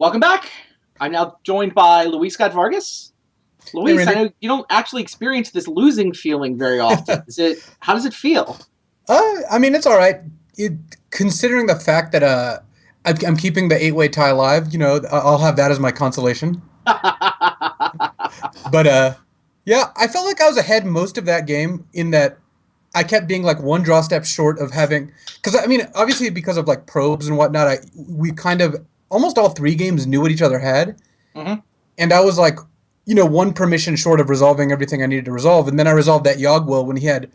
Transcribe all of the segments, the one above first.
Welcome back. I'm now joined by Luis Scott Vargas. Hey, Luis, I Randy. know you don't actually experience this losing feeling very often. How does it feel? I mean, it's all right. It, considering the fact that I'm keeping the eight-way tie alive, I'll have that as my consolation. But yeah, I felt like I was ahead most of that game in that I kept being like one draw step short of having, because I mean, obviously because of like probes and whatnot, we kind of almost all three games knew what each other had, Hmm. and I was like, one permission short of resolving everything I needed to resolve, and then I resolved that Yogg-Will when he had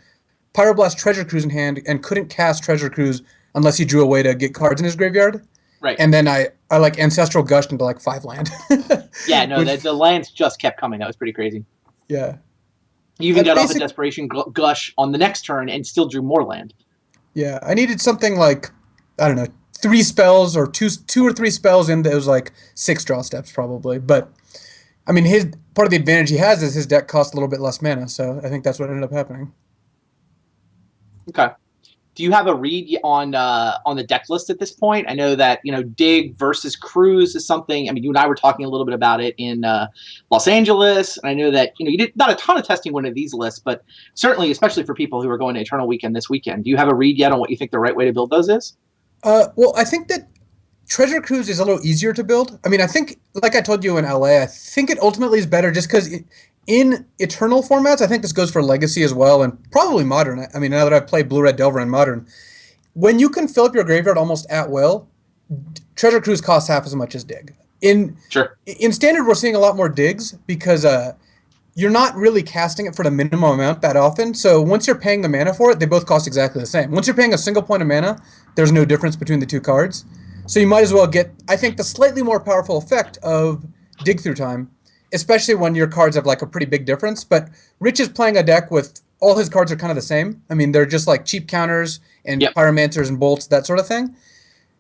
Pyroblast Treasure Cruise in hand and couldn't cast Treasure Cruise unless he drew a way to get cards in his graveyard. Right. And then I like Ancestral Gushed into like 5 land. Yeah, no, Which, the lands just kept coming. That was pretty crazy. yeah. You even got off a Basic, Desperation Gush on the next turn and still drew more land. yeah. I needed something like, I don't know, 3 spells or two or 3 spells in that was like 6 draw steps probably. But I mean, his part of the advantage he has is his deck costs a little bit less mana. So I think that's what ended up happening. Okay. Do you have a read on the deck list at this point? I know that Dig versus Cruise is something. I mean, you and I were talking a little bit about it in Los Angeles, and I know that you did not a ton of testing one of these lists, but certainly, especially for people who are going to Eternal Weekend this weekend. Do you have a read yet on what you think the right way to build those is? Well, I think that Treasure Cruise is a little easier to build. I mean, I think, like I told you in LA, I think it ultimately is better just because in Eternal formats, I think this goes for Legacy as well, and probably Modern. I mean, now that I've played Blue Red Delver in Modern, when you can fill up your graveyard almost at will, Treasure Cruise costs half as much as Dig. Sure. In Standard, we're seeing a lot more digs because you're not really casting it for the minimum amount that often. So once you're paying the mana for it, they both cost exactly the same. Once you're paying a single point of mana, there's no difference between the two cards. So you might as well get, I think, the slightly more powerful effect of Dig Through Time, especially when your cards have like a pretty big difference. But Rich is playing a deck with all his cards are kind of the same. I mean, they're just like cheap counters and Yep. pyromancers and bolts, that sort of thing.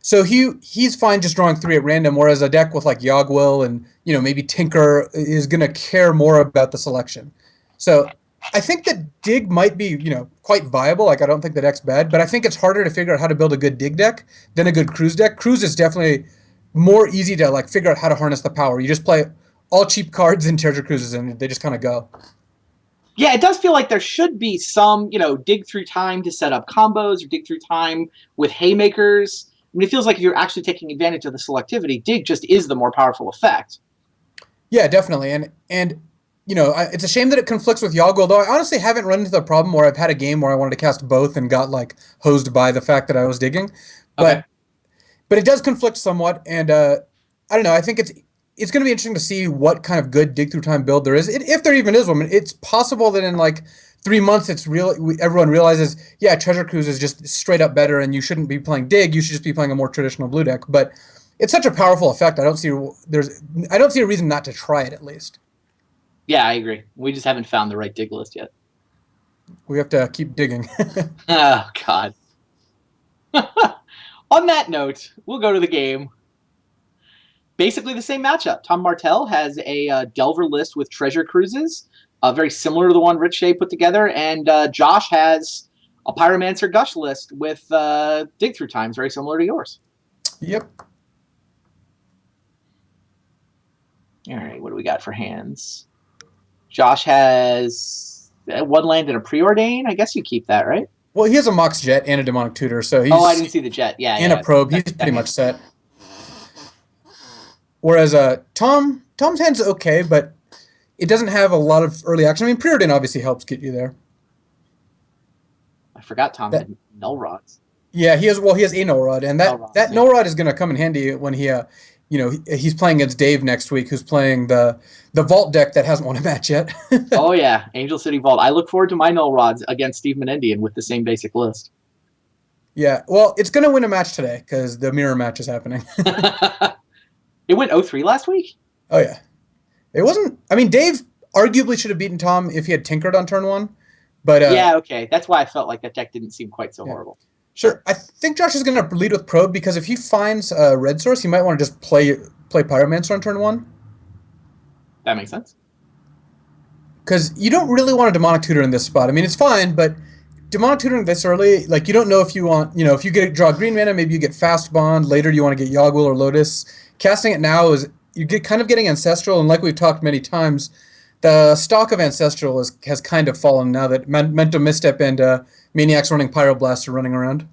So he's fine just drawing 3 at random, whereas a deck with like Yogg-Will and maybe Tinker is gonna care more about the selection. So I think that Dig might be quite viable. Like I don't think the deck's bad, but I think it's harder to figure out how to build a good Dig deck than a good Cruise deck. Cruise is definitely more easy to like figure out how to harness the power. You just play all cheap cards and Treasure Cruises, and they just kind of go. Yeah, it does feel like there should be some, dig through time to set up combos or dig through time with haymakers. I mean, it feels like if you're actually taking advantage of the selectivity, dig just is the more powerful effect. Yeah, definitely, and it's a shame that it conflicts with Yogg, though I honestly haven't run into the problem where I've had a game where I wanted to cast both and got like hosed by the fact that I was digging, Okay. but it does conflict somewhat, and I don't know. I think it's going to be interesting to see what kind of good dig through time build there is, if there even is one. It's possible that in like 3 months, everyone realizes, yeah, Treasure Cruise is just straight up better, and you shouldn't be playing dig. You should just be playing a more traditional blue deck. But it's such a powerful effect. I don't see a reason not to try it at least. Yeah, I agree. We just haven't found the right dig list yet. We have to keep digging. Oh, God. On that note, we'll go to the game. Basically the same matchup. Tom Martell has a Delver list with Treasure Cruises, very similar to the one Rich Shea put together, and Josh has a Pyromancer Gush list with Dig Through Times, very similar to yours. Yep. All right, what do we got for hands? Josh has 1 land and a Preordain. I guess you keep that, right? Well, he has a Mox Jet and a Demonic Tutor, so Oh, I didn't see the jet. Yeah, and yeah. a Probe. He's pretty much set. Whereas Tom's hand's okay, but it doesn't have a lot of early action. I mean, Preordain obviously helps get you there. I forgot Tom had Null Rods. Yeah, he has. Well, he has a Null Rod, and that Null Rod is going to come in handy when he's playing against Dave next week, who's playing the Vault deck that hasn't won a match yet. Oh yeah, Angel City Vault. I look forward to my Null Rods against Steve Menendian with the same basic list. Yeah, well, it's going to win a match today because the mirror match is happening. It went 0-3 last week? Oh yeah, it wasn't. I mean, Dave arguably should have beaten Tom if he had tinkered on turn 1, but yeah, okay, that's why I felt like that deck didn't seem quite so horrible. Sure. I think Josh is going to lead with Probe because if he finds a red source, he might want to just play Pyromancer on turn 1. That makes sense. Because you don't really want a Demonic Tutor in this spot. I mean, it's fine, but demonic tutoring this early, like you don't know if you want, if you draw green mana, maybe you get fast bond. Later, you want to get Yogwill or Lotus. Casting it now is you get kind of getting ancestral, and like we've talked many times, the stock of ancestral has kind of fallen now that Mental Misstep and Maniacs running Pyroblast are running around.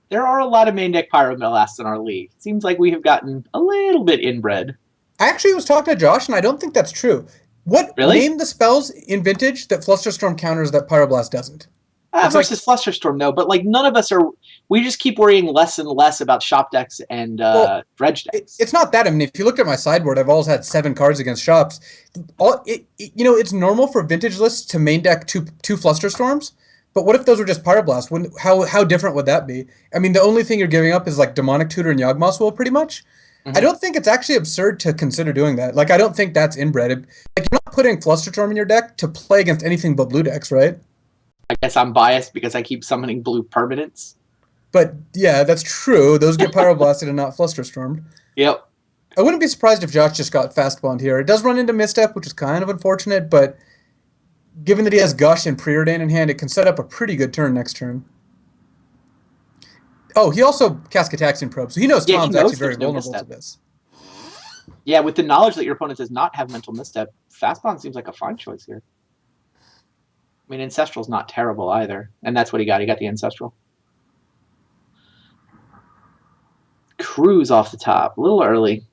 There are a lot of main deck Pyroblasts in our league. It seems like we have gotten a little bit inbred. I actually was talking to Josh, and I don't think that's true. Really? Name the spells in Vintage that Flusterstorm counters that Pyroblast doesn't? It's Versus Flusterstorm, no, but like none of us are. We just keep worrying less and less about shop decks and dredge decks. It's not that. I mean, if you looked at my sideboard, I've always had 7 cards against shops. It's normal for Vintage lists to main deck two Flusterstorms. But what if those were just Pyroblast? How different would that be? I mean, the only thing you're giving up is like Demonic Tutor and Yawgmoth's Will, pretty much. I don't think it's actually absurd to consider doing that. Like, I don't think that's inbred. Like, you're not putting Flusterstorm in your deck to play against anything but blue decks, right? I guess I'm biased because I keep summoning blue permanents. But yeah, that's true. Those get Pyroblasted and not Flusterstormed. Yep. I wouldn't be surprised if Josh just got Fast Bond here. It does run into Misstep, which is kind of unfortunate, but given that he has Gush and Preordain in hand, it can set up a pretty good turn next turn. Oh, he also casts Cataxian Probe, so he knows Tom's actually very vulnerable to this. Yeah, with the knowledge that your opponent does not have Mental Misstep, Fastbond seems like a fine choice here. I mean, Ancestral's not terrible either, and that's what he got. He got the Ancestral. Cruise off the top, a little early.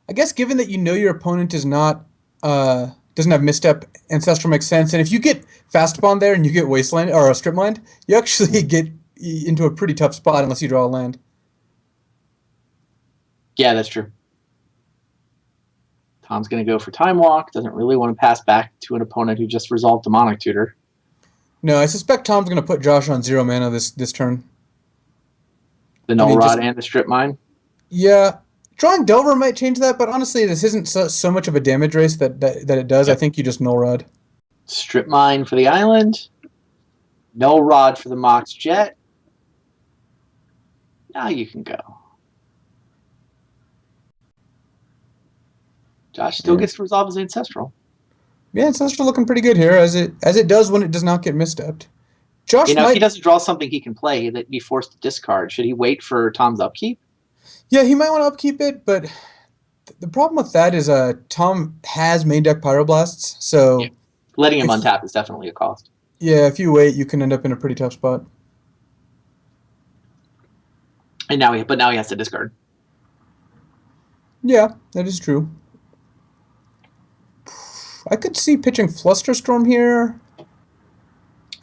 I guess given that you know your opponent is not doesn't have Misstep, Ancestral makes sense, and if you get Fastbond there and you get Wasteland or a Striplined, you actually get into a pretty tough spot unless you draw a land. Yeah, that's true. Tom's going to go for Time Walk. Doesn't really want to pass back to an opponent who just resolved Demonic Tutor. No, I suspect Tom's going to put Josh on 0 mana this turn. The Null Rod and the Strip Mine? Yeah. Drawing Delver might change that, but honestly, this isn't so much of a damage race that it does. Yep. I think you just Null Rod. Strip Mine for the island. Null Rod for the Mox Jet. Now you can go. Josh still gets to resolve his Ancestral. Yeah, Ancestral looking pretty good here, as it does when it does not get misstepped. Josh, if he doesn't draw something he can play that be forced to discard, should he wait for Tom's upkeep? Yeah, he might want to upkeep it, but the problem with that is Tom has main deck Pyroblasts, so yeah. Letting him untap is definitely a cost. Yeah, if you wait, you can end up in a pretty tough spot. And now he has to discard. Yeah, that is true. I could see pitching Flusterstorm here.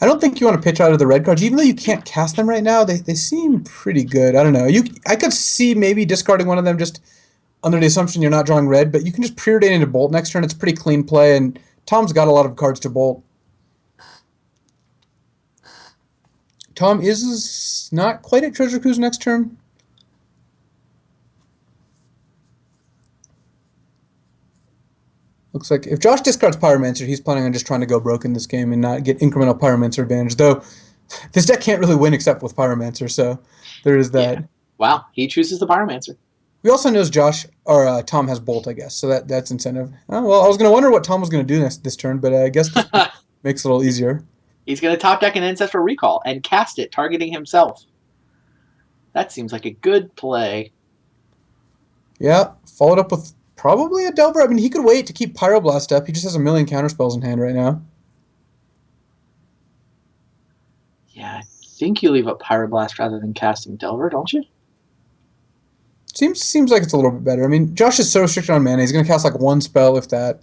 I don't think you want to pitch out of the red cards, even though you can't cast them right now. They seem pretty good. I don't know. I could see maybe discarding one of them just under the assumption you're not drawing red, but you can just preordain into Bolt next turn. It's pretty clean play, and Tom's got a lot of cards to Bolt. Tom is not quite at Treasure Cruise next turn. Looks like if Josh discards Pyromancer, he's planning on just trying to go broke in this game and not get incremental Pyromancer advantage, though this deck can't really win except with Pyromancer, so there is that. Yeah. Wow, he chooses the Pyromancer. We also know Tom has Bolt, I guess, so that's incentive. Oh, well, I was going to wonder what Tom was going to do this turn, but I guess this makes it a little easier. He's going to top deck an Ancestral Recall and cast it, targeting himself. That seems like a good play. Yeah, followed up with probably a Delver. I mean, he could wait to keep Pyroblast up. He just has a million counterspells in hand right now. Yeah, I think you leave up Pyroblast rather than casting Delver, don't you? Seems like it's a little bit better. I mean, Josh is so restricted on mana. He's going to cast like one spell, if that.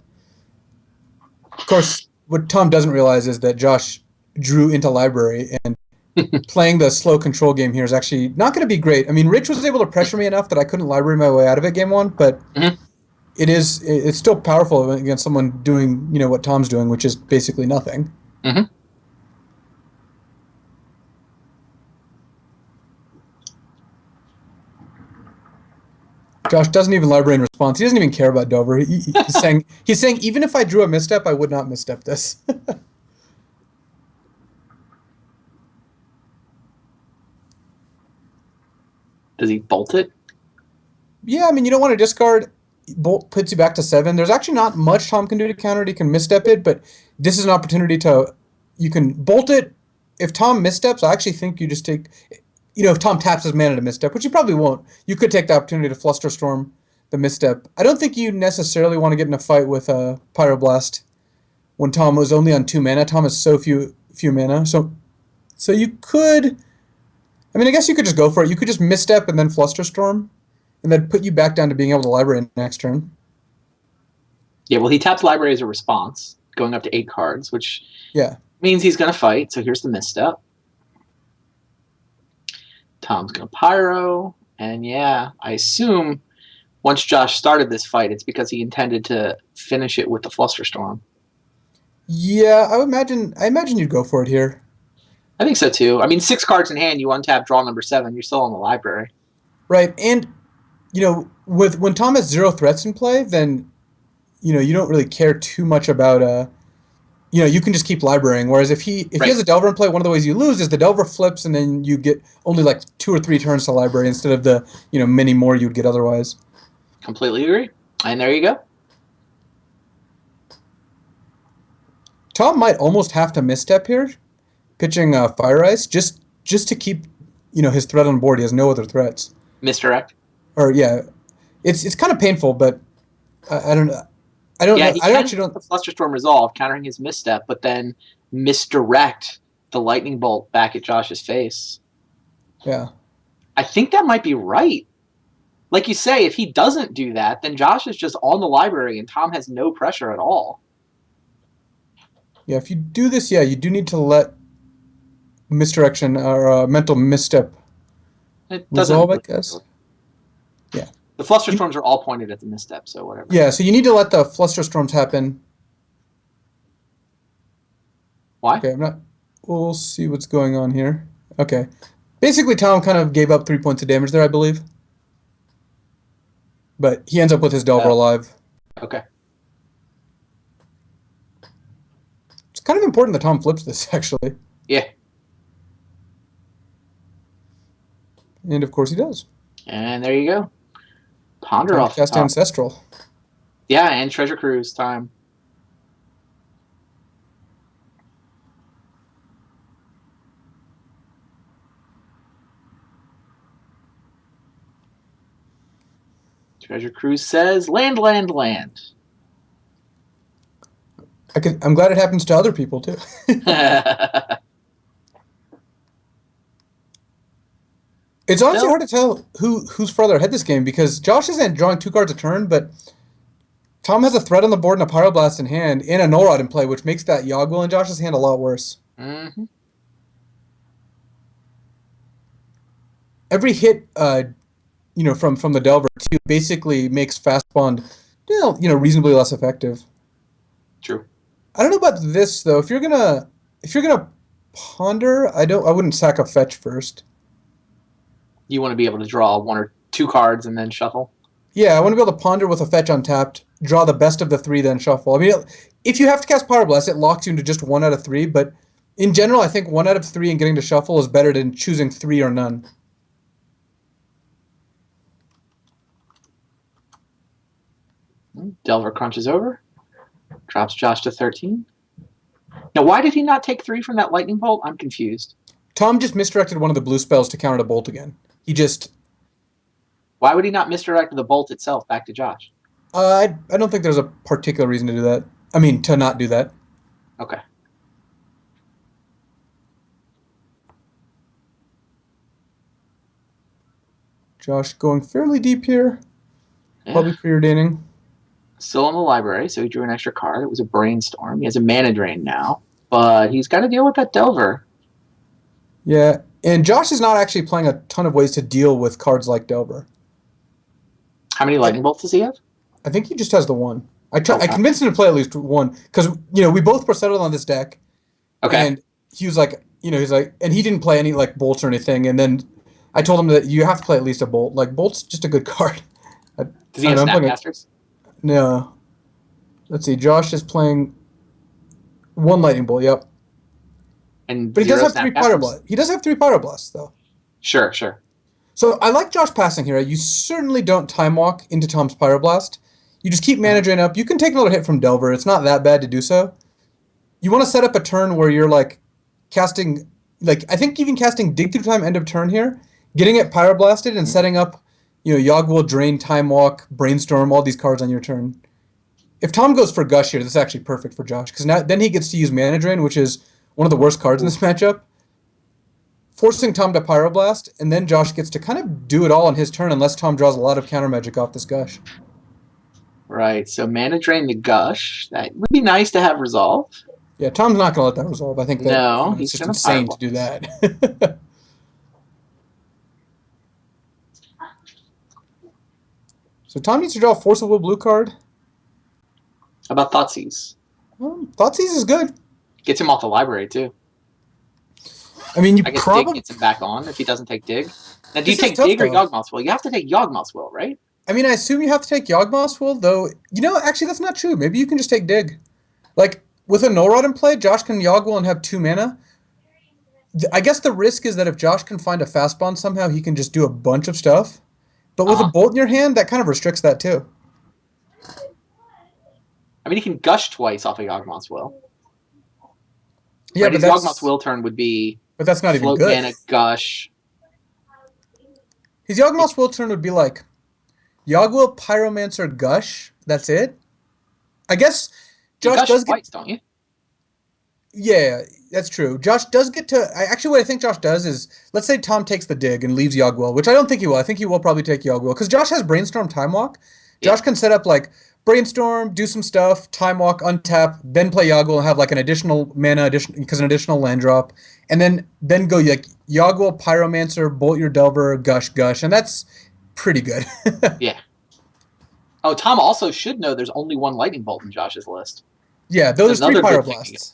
Of course, what Tom doesn't realize is that Josh drew into Library, and playing the slow control game here is actually not going to be great. I mean, Rich was able to pressure me enough that I couldn't Library my way out of it game 1, but it's still powerful against someone doing what Tom's doing, which is basically nothing. Josh doesn't even Library in response. He doesn't even care about Dover. He's saying even if I drew a misstep, I would not misstep this. Does he bolt it? Yeah, I mean, you don't want to discard. Bolt puts you back to 7. There's actually not much Tom can do to counter it. He can misstep it, but this is an opportunity to, you can bolt it. If Tom missteps, I actually think you just take, if Tom taps his mana to misstep, which he probably won't, you could take the opportunity to Flusterstorm the misstep. I don't think you necessarily want to get in a fight with Pyroblast when Tom was only on 2 mana. Tom has so few mana, so you could. I mean, I guess you could just go for it. You could just misstep and then Flusterstorm, and then put you back down to being able to library next turn. Yeah, well, he taps library as a response, going up to 8 cards, which Yeah. means he's going to fight. So here's the misstep. Tom's going to Pyro, and yeah, I assume once Josh started this fight, it's because he intended to finish it with the Flusterstorm. Yeah, I imagine you'd go for it here. I think so too. I mean, 6 cards in hand, you untap, draw number 7, you're still in the library. Right, and when Tom has 0 threats in play, then you don't really care too much about you can just keep librarying. Whereas if he has a Delver in play, one of the ways you lose is the Delver flips, and then you get only like 2 or 3 turns to library instead of the many more you'd get otherwise. Completely agree. And there you go. Tom might almost have to misstep here, pitching Fire Ice just to keep his threat on board. He has no other threats. Misdirect. Or yeah, it's kind of painful, but I don't know. I actually don't. The Flusterstorm resolve, countering his misstep, but then misdirect the lightning bolt back at Josh's face. Yeah, I think that might be right. Like you say, if he doesn't do that, then Josh is just on the library and Tom has no pressure at all. Yeah, if you do this, yeah, you do need to let misdirection or mental misstep resolve, I guess. Yeah. The Flusterstorms are all pointed at the misstep, so whatever. Yeah, so you need to let the Flusterstorms happen. Why? Okay, we'll see what's going on here. Okay. Basically, Tom kind of gave up 3 points of damage there, I believe. But he ends up with his Delver alive. Okay. It's kind of important that Tom flips this, actually. Yeah. And of course he does. And there you go. Ponder off. Cast Ancestral. Yeah, and Treasure Cruise time. Treasure Cruise says, land, land, land. I'm glad it happens to other people, too. It's honestly hard to tell who's further ahead this game, because Josh isn't drawing 2 cards a turn, but Tom has a threat on the board and a Pyroblast in hand and a Null Rod in play, which makes that Yogwill in Josh's hand a lot worse. Mm-hmm. Every hit, from the Delver too, basically makes Fast Bond, reasonably less effective. True. I don't know about this though. If you're gonna ponder, I wouldn't sack a fetch first. You want to be able to draw 1 or 2 cards and then shuffle? Yeah, I want to be able to ponder with a fetch untapped, draw the best of the 3, then shuffle. I mean, if you have to cast Pyroblast, it locks you into just 1 out of 3, but in general, I think 1 out of 3 and getting to shuffle is better than choosing 3 or none. Delver crunches over. Drops Josh to 13. Now, why did he not take 3 from that lightning bolt? I'm confused. Tom just misdirected one of the blue spells to counter the bolt again. Why would he not misdirect the bolt itself back to Josh? I don't think there's a particular reason to do that. I mean, to not do that. Okay. Josh going fairly deep here. Yeah. Probably preordaining. Still in the library, so he drew an extra card. It was a Brainstorm. He has a mana drain now, but he's got to deal with that Delver. Yeah, and Josh is not actually playing a ton of ways to deal with cards like Delver. How many lightning bolts does he have? I think he just has the 1. I convinced him to play at least 1, because we both were settled on this deck. Okay. And he was like, and he didn't play any like bolts or anything. And then I told him that you have to play at least a bolt. Like bolt's just a good card. Does he have Snapcasters? No. Let's see. Josh is playing 1 lightning bolt. Yep. But he does have 3 Pyroblasts. He does have 3 Pyroblasts though. Sure. So I like Josh passing here. You certainly don't time walk into Tom's Pyroblast. You just keep mana drain up. You can take another hit from Delver. It's not that bad to do so. You want to set up a turn where you're like casting, like I think even casting Dig Through Time end of turn here, getting it Pyroblasted and setting up, Yogg-Will, Drain, Time Walk, Brainstorm, all these cards on your turn. If Tom goes for Gush here, this is actually perfect for Josh because now then he gets to use Mana Drain, which is one of the worst cards in this matchup, forcing Tom to Pyroblast, and then Josh gets to kind of do it all on his turn unless Tom draws a lot of counter magic off this Gush. Right, so Mana Drain the Gush. That would be nice to have resolve. Yeah, Tom's not going to let that resolve. I think that No, it's he's just gonna insane Pyroblast. to do that. So Tom needs to draw a Force of Will blue card. How about Thoughtseize? Thoughtseize is good. Gets him off the library, too. I mean, you I guess Dig probably... gets him back on if he doesn't take Dig. Now, do you This is take tough, Dig or though. Yawgmoth's Will? You have to take Yawgmoth's Will, right? I mean, I assume you have to take Yawgmoth's Will, though. Actually, that's not true. Maybe you can just take Dig. Like, with a Null Rod in play, Josh can Yogg Will and have 2 mana. I guess the risk is that if Josh can find a fast bond somehow, he can just do a bunch of stuff. But with a Bolt in your hand, that kind of restricts that, too. I mean, he can Gush twice off of Yawgmoth's Will. Yeah, right? but His Yawgmoth's Will turn would be But that's not even float good. mana, Gush. His Yawgmoth's Will turn would be like Yogg Will, Pyromancer, Gush. That's it. I guess Josh does get twice, don't you? Yeah, that's true. Josh does get to... Actually, what I think Josh does is... Let's say Tom takes the Dig and leaves Yogg Will, which I don't think he will. I think he will probably take Yogg Will. Because Josh has Brainstorm, Time Walk. Josh can set up, like, Brainstorm, do some stuff, Time Walk, untap, then play Yogg Will and have, like, an additional mana, because an additional land drop. And then go, like, Yogg Will, Pyromancer, Bolt your Delver, Gush, Gush. And that's pretty good. Yeah. Oh, Tom also should know there's only one Lightning Bolt in Josh's list. Yeah, those are 3 Another good thing. Pyroblasts.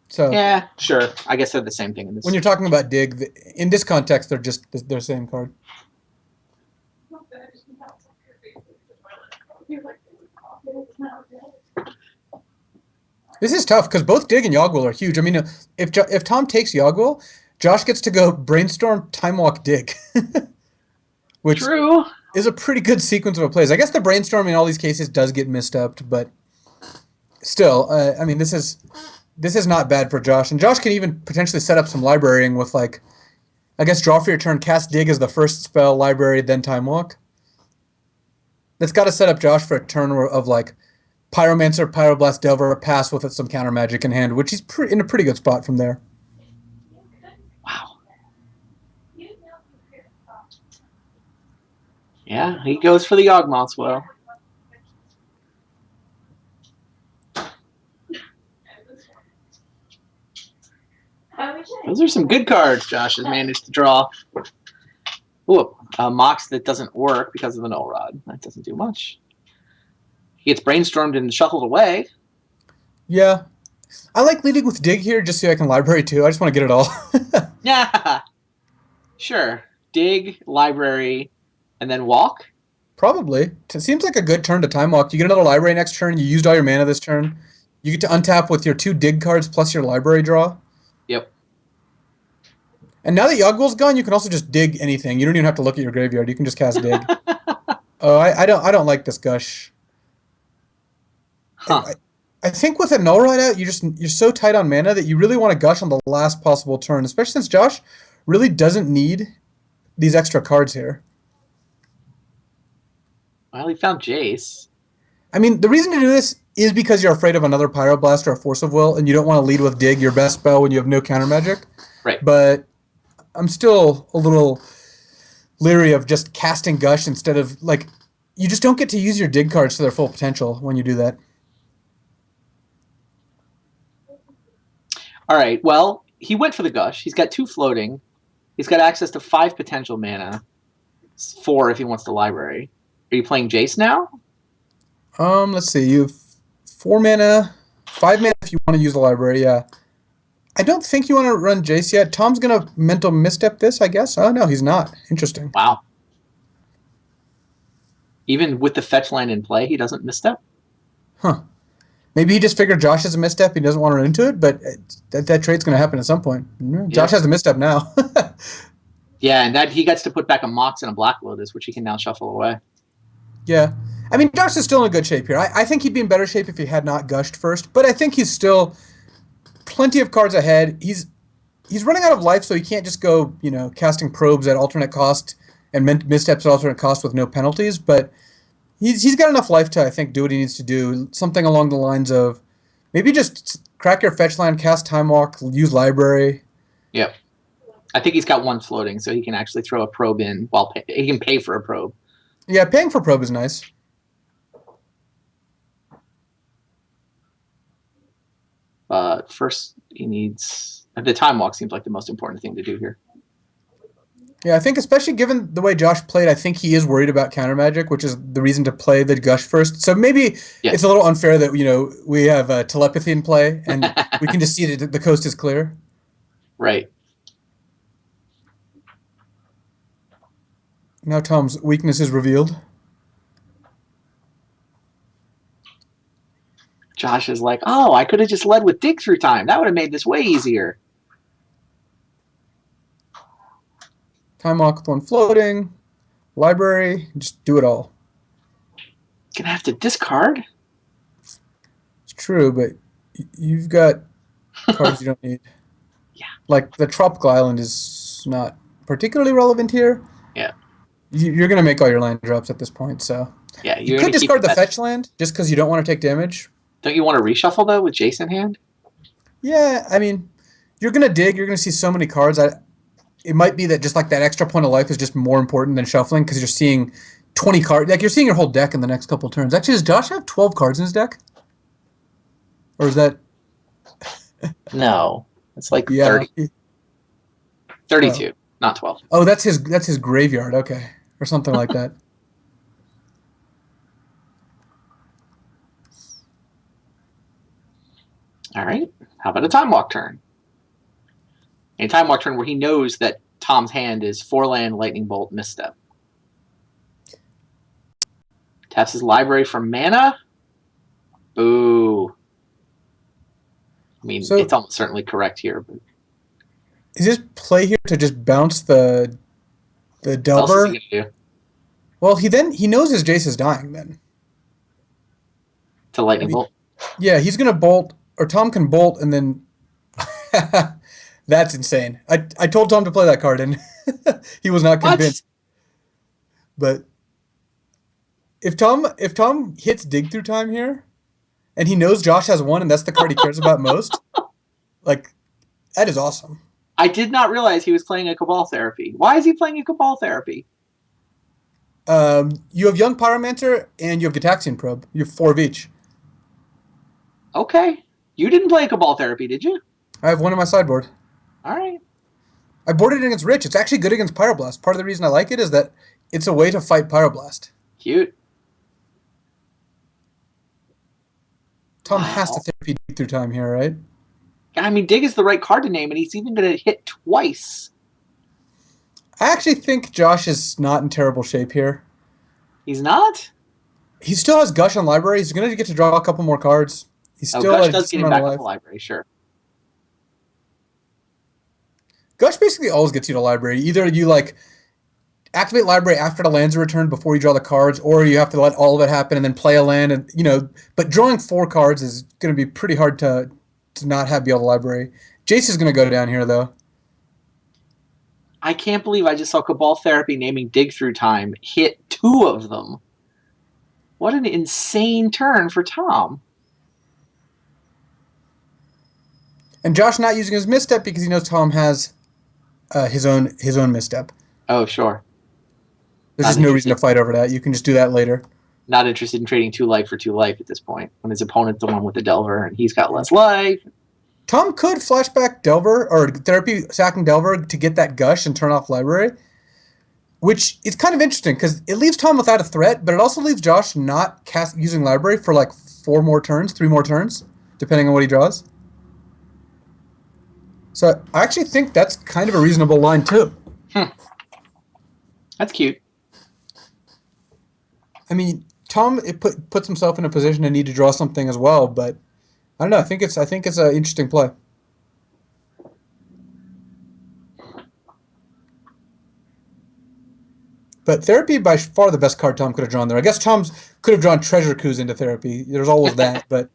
So Yeah, sure. I guess they're the same thing in this. when you're talking about Dig, in this context, they're just the same card. This is tough because both Dig and Yogg Will are huge. I mean, if Tom takes Yogg Will, Josh gets to go Brainstorm, Time Walk, Dig, which True. is a pretty good sequence of plays. I guess the Brainstorm in all these cases does get misstepped, but still, I mean, this is not bad for Josh. And Josh can even potentially set up some librarying with, like, I guess draw for your turn, cast Dig as the first spell, library, then Time Walk. That's got to set up Josh for a turn of, like, Pyromancer, Pyroblast, Delver, pass with some counter magic in hand, which he's in a pretty good spot from there. Wow. Yeah, he goes for the Yawgmoth's Will. Those are some good cards Josh has managed to draw. Ooh, Mox that doesn't work because of the Null Rod. That doesn't do much. He gets Brainstormed and shuffled away. Yeah. I like leading with Dig here just so I can library too. I just want to get it all. Yeah. Sure. Dig, library, and then walk? Probably. It seems like a good turn to Time Walk. You get another library next turn. You used all your mana this turn. You get to untap with your 2 Dig cards plus your library draw. Yep. And now that Yogg Will's gone, you can also just dig anything. You don't even have to look at your graveyard. You can just cast Dig. Oh, I don't like this Gush. Huh. I think with a Null Rod out, you're so tight on mana that you really want to Gush on the last possible turn, especially since Josh really doesn't need these extra cards here. Well, he found Jace. I mean, the reason to do this is because you're afraid of another Pyroblast or a Force of Will, and you don't want to lead with Dig, your best spell, when you have no counter magic. Right. But I'm still a little leery of just casting Gush instead of, like, you just don't get to use your Dig cards to their full potential when you do that. All right, well, he went for the Gush. He's got 2 floating. He's got access to 5 potential mana. 4 if he wants the library. Are you playing Jace now? Let's see. You have 4 mana, 5 mana if you want to use the library, yeah. I don't think you want to run Jace yet. Tom's going to mental misstep this, I guess. Oh, no, he's not. Interesting. Wow. Even with the fetch land in play, he doesn't misstep? Huh. Maybe he just figured Josh has a misstep. He doesn't want to run into it, but that trade's going to happen at some point. Josh has a misstep now. Yeah, and that he gets to put back a Mox and a Black Lotus, which he can now shuffle away. Yeah. I mean, Josh is still in good shape here. I think he'd be in better shape if he had not gushed first, but I think he's still plenty of cards ahead. He's running out of life, so he can't just go, casting probes at alternate cost and missteps at alternate cost with no penalties. But he's got enough life to, I think, do what he needs to do. Something along the lines of maybe just crack your fetch land, cast time walk, use library. Yep. I think he's got one floating, so he can actually throw a probe in while he can pay for a probe. Yeah, paying for probe is nice. But first, he needs the time walk. Seems like the most important thing to do here. Yeah, I think especially given the way Josh played, I think he is worried about counter magic, which is the reason to play the gush first. So maybe it's a little unfair that we have telepathy in play and we can just see that the coast is clear. Right. Now Tom's weakness is revealed. Josh is like, oh, I could have just led with dig through time. That would have made this way easier. Time walk with one floating, library, just do it all. Gonna have to discard. It's true, but you've got cards you don't need. Yeah. Like the Tropical Island is not particularly relevant here. Yeah. You're going to make all your land drops at this point, so. Yeah, you could discard the fetch land just because you don't want to take damage. Don't you want to reshuffle, though, with Jason hand? Yeah, I mean, you're going to dig. You're going to see so many cards. It might be that just like that extra point of life is just more important than shuffling because you're seeing 20 cards. Like you're seeing your whole deck in the next couple turns. Actually, does Josh have 12 cards in his deck? Or is that... No. It's like 30. 32, not 12. Oh, that's his graveyard. Okay. Or something like that. All right. How about a time walk turn? A time walk turn where he knows that Tom's hand is 4-land, lightning bolt, misstep. Taps his library for mana. Boo. I mean, it's almost certainly correct here. But is this play here to just bounce the Delver? What else is he gonna do? Well, he knows his Jace is dying then. To lightning bolt? Yeah, he's gonna bolt, or Tom can bolt, and then that's insane. I told Tom to play that card, and he was not convinced. But if Tom hits dig through time here, and he knows Josh has one, and that's the card he cares about most, like that is awesome. I did not realize he was playing a Cabal Therapy. Why is he playing a Cabal Therapy? You have Young Pyromancer and you have Gitaxian Probe. You have 4 of each. Okay. You didn't play Cabal Therapy, did you? I have one in my sideboard. All right. I boarded it against Rich. It's actually good against Pyroblast. Part of the reason I like it is that it's a way to fight Pyroblast. Cute. Tom has to therapy dig through time here, right? I mean, dig is the right card to name, and he's even going to hit twice. I actually think Josh is not in terrible shape here. He's not? He still has Gush on library. He's going to get to draw a couple more cards. He's still Gush does get him back on the library, sure. Gush basically always gets you to library. Either you activate library after the lands are returned before you draw the cards, or you have to let all of it happen and then play a land. And but drawing 4 cards is going to be pretty hard to not have be on the library. Jace is going to go down here though. I can't believe I just saw Cabal Therapy naming Dig Through Time hit 2 of them. What an insane turn for Tom. And Josh not using his misstep because he knows Tom has his own misstep. Oh, sure. There's just no reason to fight over that. You can just do that later. Not interested in trading 2 life for 2 life at this point. When his opponent's the one with the Delver and he's got less life. Tom could flashback Delver or therapy sacking Delver to get that Gush and turn off library, which is kind of interesting because it leaves Tom without a threat, but it also leaves Josh not using library for like 3 more turns, depending on what he draws. So I actually think that's kind of a reasonable line too. That's cute. I mean, Tom puts himself in a position to need to draw something as well, but I don't know. I think it's an interesting play. But therapy by far the best card Tom could have drawn there. I guess Tom's could have drawn Treasure Cruise into therapy. There's always that, but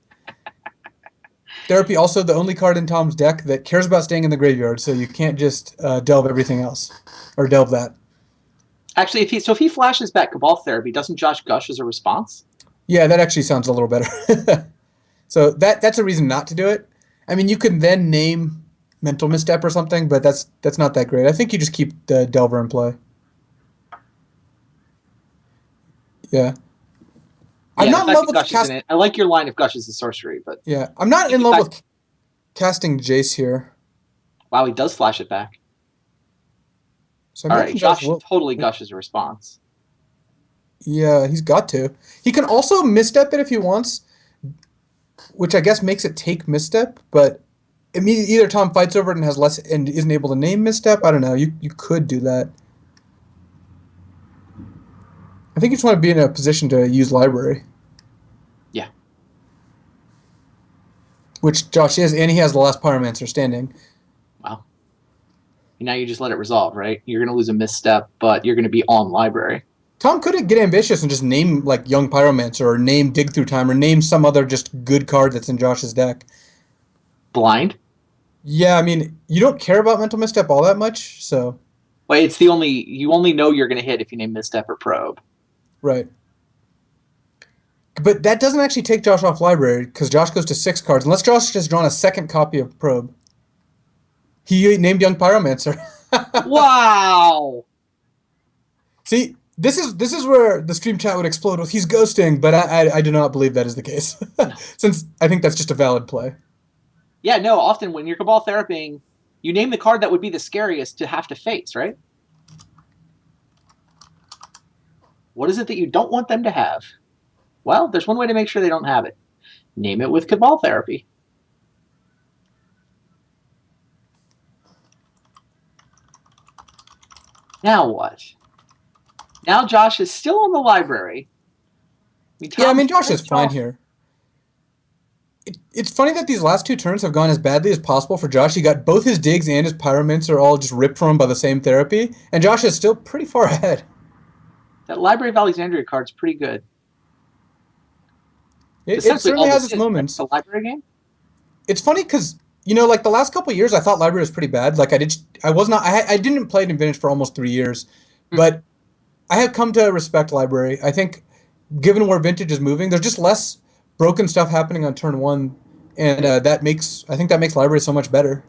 therapy also the only card in Tom's deck that cares about staying in the graveyard, so you can't just delve everything else or delve that. Actually, if he flashes back Cabal Therapy, doesn't Josh gush as a response? Yeah, that actually sounds a little better. So that's a reason not to do it. I mean, you can then name Mental Misstep or something, but that's not that great. I think you just keep the Delver in play. Yeah. I'm Yeah, the not in fact love that with Gush is in cast. it. I like your line of Gush as a sorcery, but Yeah, I'm not take in it love back. with casting Jace here. Wow, he does flash it back. So I All right, imagine Josh Josh will. totally Gush as a response. Yeah, he's got to. He can also misstep it if he wants, which I guess makes it take misstep. But either Tom fights over it and has less and isn't able to name misstep. I don't know. You could do that. I think you just want to be in a position to use library, Yeah. which Josh is, and he has the last Pyromancer standing. Wow. Now you just let it resolve, right? You're going to lose a misstep, but you're going to be on library. Tom could get ambitious and just name like Young Pyromancer or name Dig Through Time or name some other just good card that's in Josh's deck. Blind? Yeah, I mean, you don't care about Mental Misstep all that much, so. Wait, it's the only you only know you're going to hit if you name misstep or probe. Right. But that doesn't actually take Josh off library because Josh goes to 6 cards, unless Josh has drawn a second copy of Probe. He named Young Pyromancer. Wow. See, this is where the stream chat would explode with he's ghosting, but I do not believe that is the case. Since I think that's just a valid play. Yeah, no, often when you're Cabal Therapying, you name the card that would be the scariest to have to face, right? What is it that you don't want them to have? Well, there's one way to make sure they don't have it. Name it with Cabal Therapy. Now what? Now Josh is still on the library. Yeah, I mean, Josh is fine here. It's funny that these last 2 turns have gone as badly as possible for Josh. He got both his digs and his Pyromancer all just ripped from him by the same therapy, and Josh is still pretty far ahead. That Library of Alexandria card's pretty good. It certainly has its moments. The library game? It's funny because like the last couple of years, I thought library was pretty bad. Like I was not, I didn't play it in Vintage for almost 3 years, but I have come to respect library. I think, given where Vintage is moving, there's just less broken stuff happening on turn 1, and I think that makes library so much better.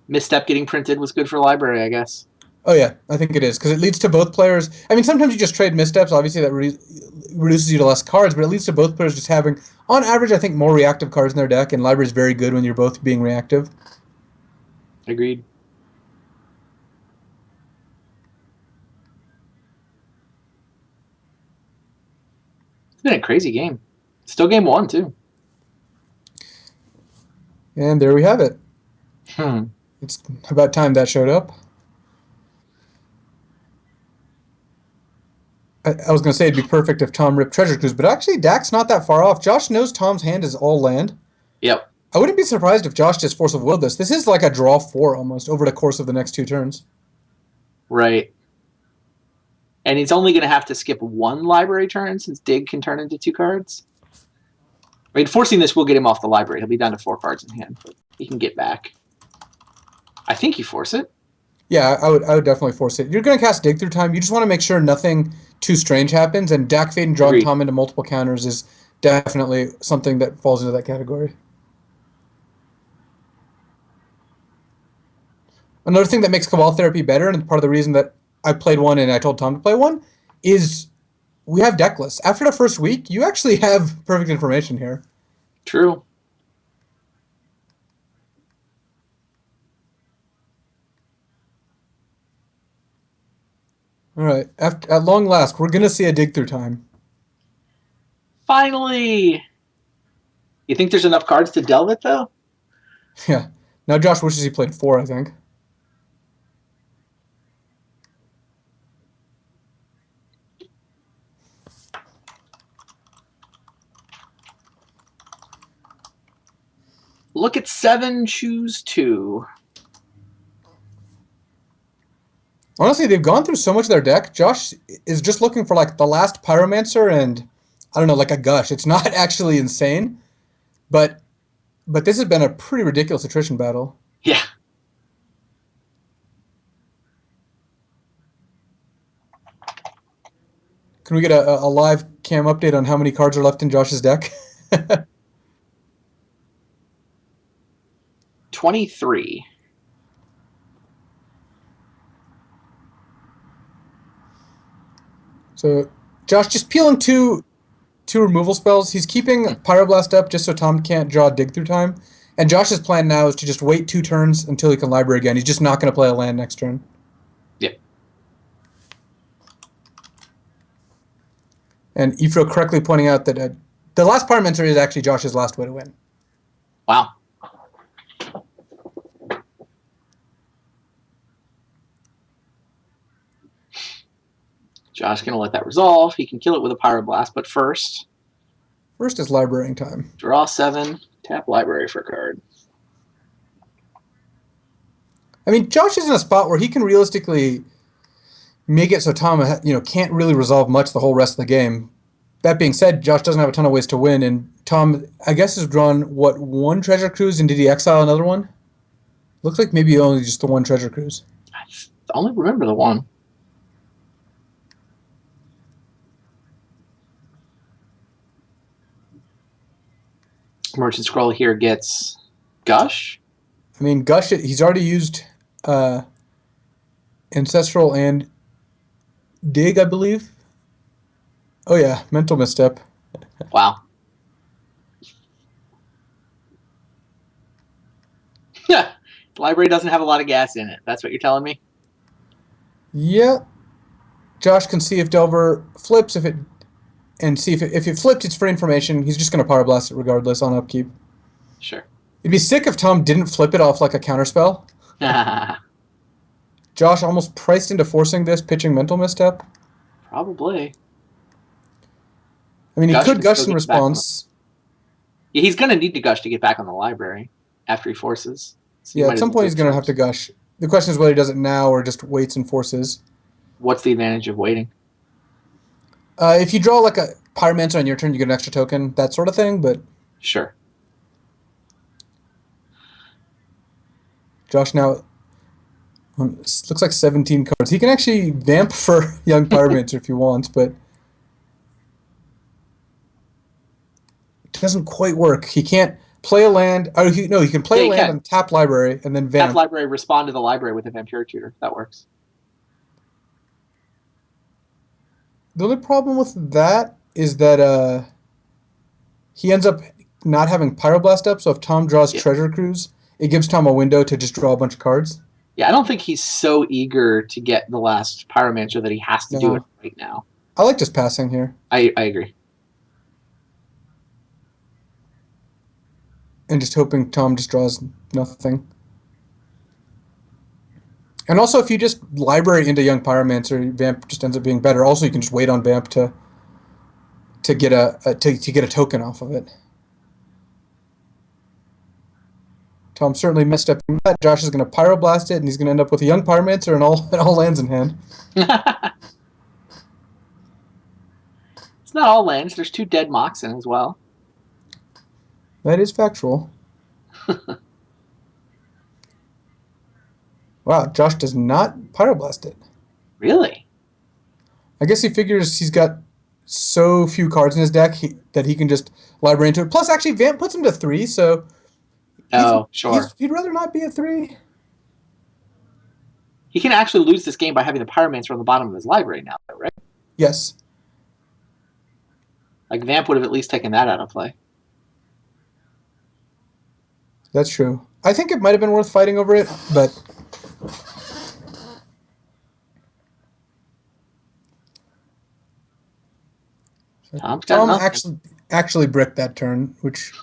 Misstep getting printed was good for library, I guess. Oh yeah, I think it is because it leads to both players. I mean, sometimes you just trade missteps. Obviously, that reduces you to less cards, but it leads to both players just having, on average, I think more reactive cards in their deck. And library is very good when you're both being reactive. Agreed. It's been a crazy game. Still game 1 too. And there we have it. It's about time that showed up. I was going to say it'd be perfect if Tom ripped Treasure Cruise, but actually Dak's not that far off. Josh knows Tom's hand is all land. Yep. I wouldn't be surprised if Josh just Force of Willed this. This is like a draw 4 almost over the course of the next 2 turns. Right. And he's only going to have to skip 1 library turn since Dig can turn into 2 cards. I mean, forcing this will get him off the library. He'll be down to 4 cards in hand, but he can get back. I think you force it. Yeah, I would definitely force it. You're going to cast Dig Through Time. You just want to make sure nothing too strange happens, and Dak Fade and drawing Tom into multiple counters is definitely something that falls into that category. Another thing that makes Cabal Therapy better, and part of the reason that I played one and I told Tom to play one, is we have deck lists. After the first week, you actually have perfect information here. True. All right. At long last, we're going to see a Dig Through Time. Finally! You think there's enough cards to delve it, though? Yeah. Now Josh wishes he played 4, I think. Look at 7, choose 2. Honestly, they've gone through so much of their deck. Josh is just looking for like the last Pyromancer and I don't know, like a gush. It's not actually insane, but this has been a pretty ridiculous attrition battle. Yeah. Can we get a live cam update on how many cards are left in Josh's deck? 23. So Josh just peeling two removal spells. He's keeping Pyroblast up just so Tom can't draw Dig through time. And Josh's plan now is to just wait 2 turns until he can library again. He's just not going to play a land next turn. Yep. And Ifro correctly pointing out that the last Pyromancer is actually Josh's last way to win. Wow. Josh going to let that resolve. He can kill it with a Pyroblast, but first is librarying time. Draw 7, tap library for a card. I mean, Josh is in a spot where he can realistically make it so Tom, can't really resolve much the whole rest of the game. That being said, Josh doesn't have a ton of ways to win, and Tom, I guess, has drawn, 1 Treasure Cruise, and did he exile another one? Looks like maybe only just the 1 Treasure Cruise. I only remember the one. Merchant Scroll here gets Gush. I mean, Gush, he's already used Ancestral and Dig, I believe. Oh yeah, Mental Misstep. Wow. Yeah. The library doesn't have a lot of gas in it. That's what you're telling me? Yeah. Josh can see if Delver flips, and see if it flipped, it's for information. He's just going to Power Blast it regardless on upkeep. Sure. It'd be sick if Tom didn't flip it off like a counterspell. Josh almost priced into forcing this, pitching Mental Misstep. Probably. I mean, he could Gush in response. Yeah, he's going to need to Gush to get back on the library after he forces. So yeah, at some point he's going to have to Gush. The question is whether he does it now or just waits and forces. What's the advantage of waiting? If you draw like a Pyromancer on your turn, you get an extra token, that sort of thing, but... Sure. Josh now looks like 17 cards. He can actually vamp for Young Pyromancer if he wants, but it doesn't quite work. He can't play a land. He can play a land and tap library and then vamp. Tap library, respond to the library with a Vampiric Tutor. That works. The only problem with that is that he ends up not having Pyroblast up, so if Tom draws Treasure Cruise, it gives Tom a window to just draw a bunch of cards. Yeah, I don't think he's so eager to get the last Pyromancer that he has to do it right now. I like just passing here. I agree. And just hoping Tom just draws nothing. And also, if you just library into Young Pyromancer, Vamp just ends up being better. Also, you can just wait on Vamp to get a token off of it. Tom certainly messed up that. Josh is going to Pyroblast it, and he's going to end up with a Young Pyromancer and all lands in hand. It's not all lands. There's 2 dead Moxen as well. That is factual. Wow, Josh does not Pyroblast it. Really? I guess he figures he's got so few cards in his deck that he can just library into it. Plus, actually, Vamp puts him to 3, so... Oh, sure. He'd rather not be a 3. He can actually lose this game by having the Pyromancer on the bottom of his library now, right? Yes. Like, Vamp would have at least taken that out of play. That's true. I think it might have been worth fighting over it, but... Tom actually bricked that turn, which...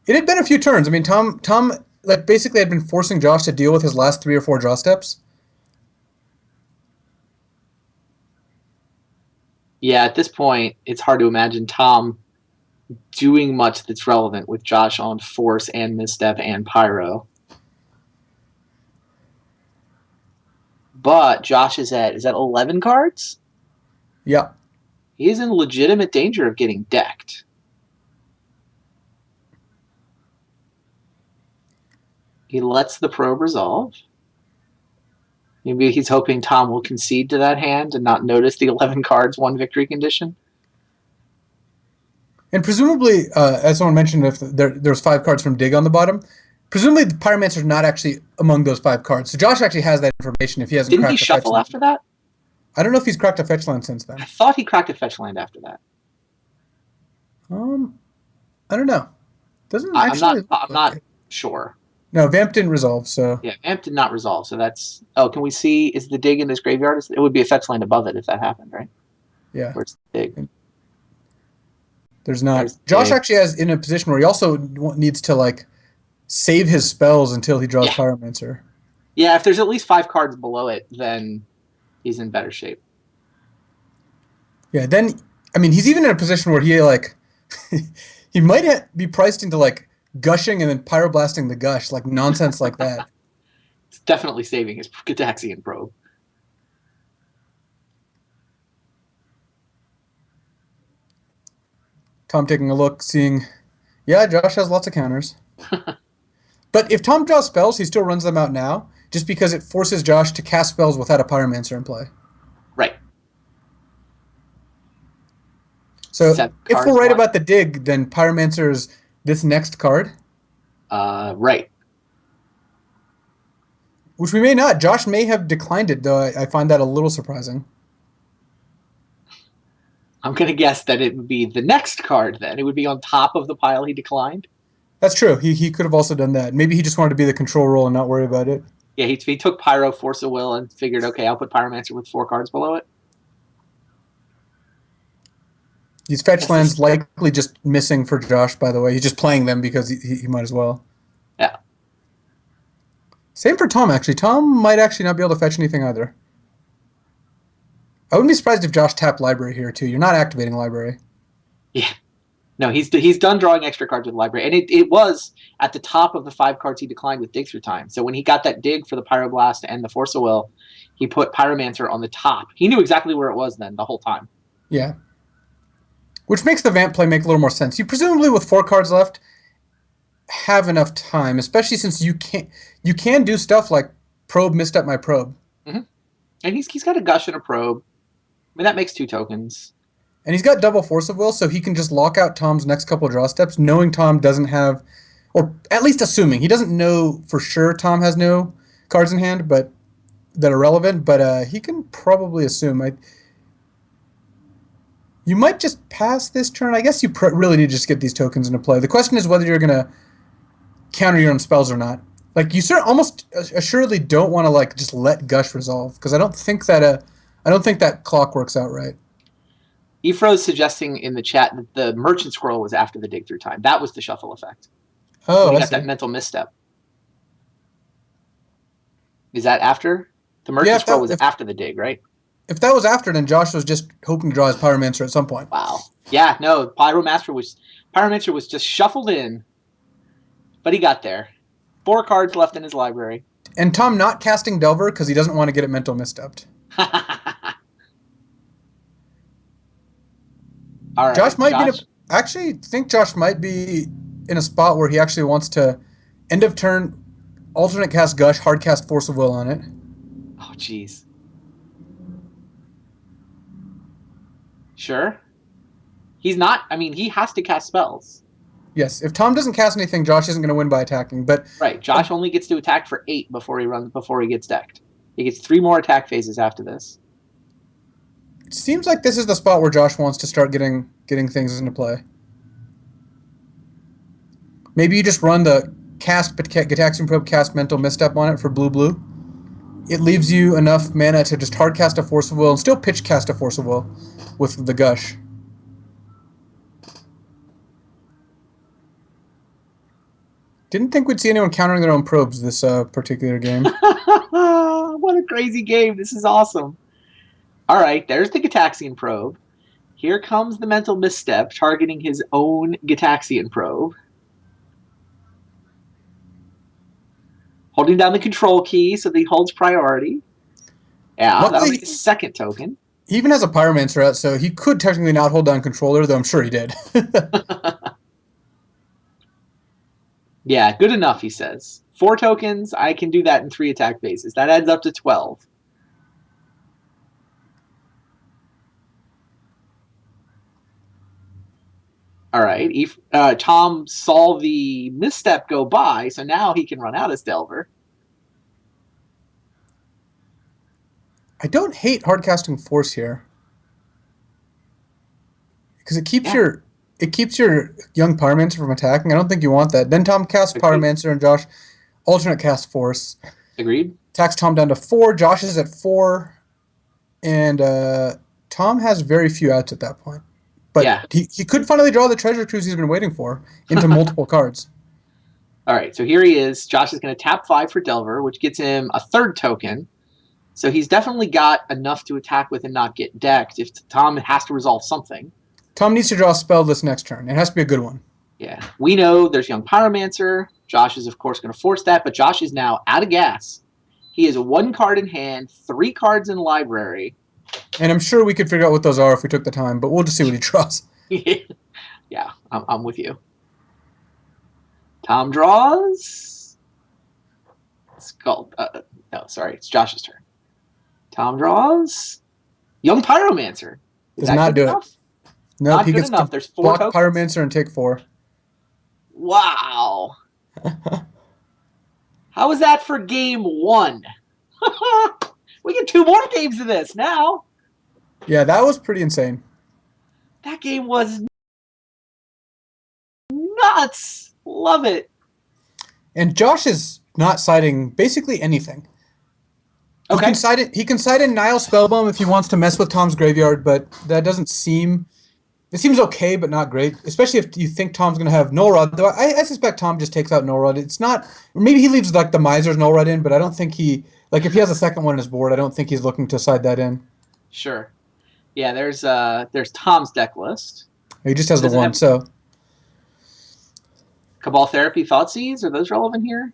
It had been a few turns. I mean, Tom like basically had been forcing Josh to deal with his last 3 or 4 draw steps. Yeah, at this point, it's hard to imagine Tom doing much that's relevant with Josh on Force and Misstep and Pyro. But Josh is at 11 cards. Yeah. He is in legitimate danger of getting decked. He lets the probe resolve. Maybe he's hoping Tom will concede to that hand and not notice the 11 cards, 1 victory condition. And presumably, as someone mentioned, if there's 5 cards from Dig on the bottom, presumably the Pyromancer is not actually among those 5 cards. So Josh actually has that information if he hasn't Didn't he cracked a fetch shuffle land. after that? I don't know if he's cracked a fetch land since then. I thought he cracked a fetch land after that. I don't know. Doesn't I'm actually. not sure. No, Vamp didn't resolve, so. Yeah, Amp did not resolve, so that's... Oh, can we see... Is the Dig in his graveyard? It would be a fetch land above it if that happened, right? Yeah. Where's the Dig? There's not. There's Josh Dig. actually has in a position where he also needs to, like, save his spells until he draws Pyromancer. Yeah, if there's at least 5 cards below it, then he's in better shape. Yeah, then, I mean, he's even in a position where he, like, he might be priced into, like, gushing and then pyroblasting the gush, like nonsense like that. It's definitely saving his Gitaxian probe. Tom taking a look, seeing, yeah, Josh has lots of counters. But if Tom draws spells, he still runs them out now, just because it forces Josh to cast spells without a Pyromancer in play. Right. So if we're right about the Dig, then Pyromancer is this next card. Right. Which we may not. Josh may have declined it, though I find that a little surprising. I'm going to guess that it would be the next card then. It would be on top of the pile he declined. That's true. He could have also done that. Maybe he just wanted to be the control role and not worry about it. Yeah, he took Pyro, Force of Will, and figured, okay, I'll put Pyromancer with 4 cards below it. These fetch lands likely just missing for Josh, by the way. He's just playing them because he might as well. Yeah. Same for Tom, actually. Tom might actually not be able to fetch anything either. I wouldn't be surprised if Josh tapped Library here, too. You're not activating Library. Yeah. No, he's done drawing extra cards with Library. And it was at the top of the 5 cards he declined with Dig Through Time. So when he got that Dig for the Pyroblast and the Force of Will, he put Pyromancer on the top. He knew exactly where it was then the whole time. Yeah. Which makes the Vamp play make a little more sense. You presumably, with 4 cards left, have enough time, especially since you can do stuff like Probe, Misstep My Probe. Mm-hmm. And he's got a Gush and a Probe. I mean, that makes 2 tokens. And he's got double Force of Will, so he can just lock out Tom's next couple of draw steps, knowing Tom doesn't have, or at least assuming. He doesn't know for sure Tom has no cards in hand but that are relevant, but he can probably assume. You might just pass this turn. I guess you really need to just get these tokens into play. The question is whether you're going to counter your own spells or not. Like, you almost assuredly don't want to, like, just let Gush resolve, because I don't think that clock works out right. Efro's suggesting in the chat that the Merchant Scroll was after the Dig Through Time. That was the shuffle effect. Oh, he got that mental misstep. Is that after? The Merchant Scroll was after the Dig, right? If that was after, then Josh was just hoping to draw his Pyromancer at some point. Wow. Yeah, no, Pyromancer was just shuffled in, but he got there. 4 cards left in his library. And Tom not casting Delver because he doesn't want to get it mental misstepped. All right, Josh might be. I actually think Josh might be in a spot where he actually wants to end of turn, alternate cast Gush, hard cast Force of Will on it. Oh, jeez. Sure. He's not. I mean, he has to cast spells. Yes. If Tom doesn't cast anything, Josh isn't going to win by attacking. But right. Josh only gets to attack for 8 before he gets decked. He gets 3 more attack phases after this. It seems like this is the spot where Josh wants to start getting things into play. Maybe you just run the cast Gitaxian Probe, cast Mental Misstep on it for blue. It leaves you enough mana to just hard cast a Force of Will and still pitch cast a Force of Will with the Gush. Didn't think we'd see anyone countering their own probes this particular game. What a crazy game. This is awesome. All right, there's the Gitaxian Probe. Here comes the Mental Misstep, targeting his own Gitaxian Probe. Holding down the control key so that he holds priority. Yeah, that'll Luckily, be his second token. he even has a Pyromancer out, so he could technically not hold down controller, though I'm sure he did. Yeah, good enough, he says. 4 tokens, I can do that in 3 attack phases. That adds up to 12. All right. Tom saw the misstep go by, so now he can run out as Delver. I don't hate hardcasting Force here because Yeah, it keeps your young Pyromancer from attacking. I don't think you want that. Then Tom casts agreed. Pyromancer and Josh alternate cast Force. Agreed. Attacks Tom down to 4. Josh is at 4, and Tom has very few outs at that point. But Yeah. he could finally draw the treasure cruise he's been waiting for into multiple cards. All right, so here he is. Josh is going to tap 5 for Delver, which gets him a 3rd token. So he's definitely got enough to attack with and not get decked if Tom has to resolve something. Tom needs to draw a spell this next turn. It has to be a good one. Yeah, we know there's young Pyromancer. Josh is, of course, going to force that, but Josh is now out of gas. He has 1 card in hand, 3 cards in library. And I'm sure we could figure out what those are if we took the time, but we'll just see what he draws. Yeah, I'm with you. Tom draws. It's called. No, sorry, it's Josh's turn. Tom draws. Young Pyromancer. Does not do enough? it. No, Not he good gets enough. to There's 4 block tokens. Pyromancer and take 4. Wow. How was that for game 1? We get 2 more games of this now. Yeah, that was pretty insane. That game was nuts. Love it. And Josh is not siding basically anything. He Okay. can side in Nile Spellbomb if he wants to mess with Tom's graveyard, but that doesn't seem. It seems okay, but not great. Especially if you think Tom's going to have Null Rod. Though I suspect Tom just takes out Null Rod. It's not. Maybe he leaves like the Miser's Null Rod in, but I don't think he. Like if he has a second one on his board, I don't think he's looking to side that in. Sure. Yeah, there's Tom's deck list. He just has the Doesn't one. have- So Cabal Therapy, Thoughtseize, are those relevant here?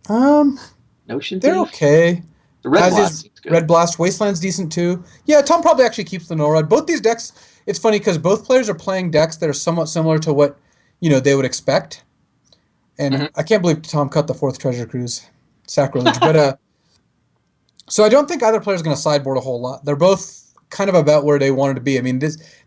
Notion they're Thief? okay. The Red As Blast is seems good. Red Blast, Wasteland's decent too. Yeah, Tom probably actually keeps the Null Rod. Both these decks, it's funny because both players are playing decks that are somewhat similar to what they would expect. And I can't believe Tom cut the 4th Treasure Cruise, sacrilege. But so I don't think either player is going to sideboard a whole lot. They're both kind of about where they wanted to be. I mean,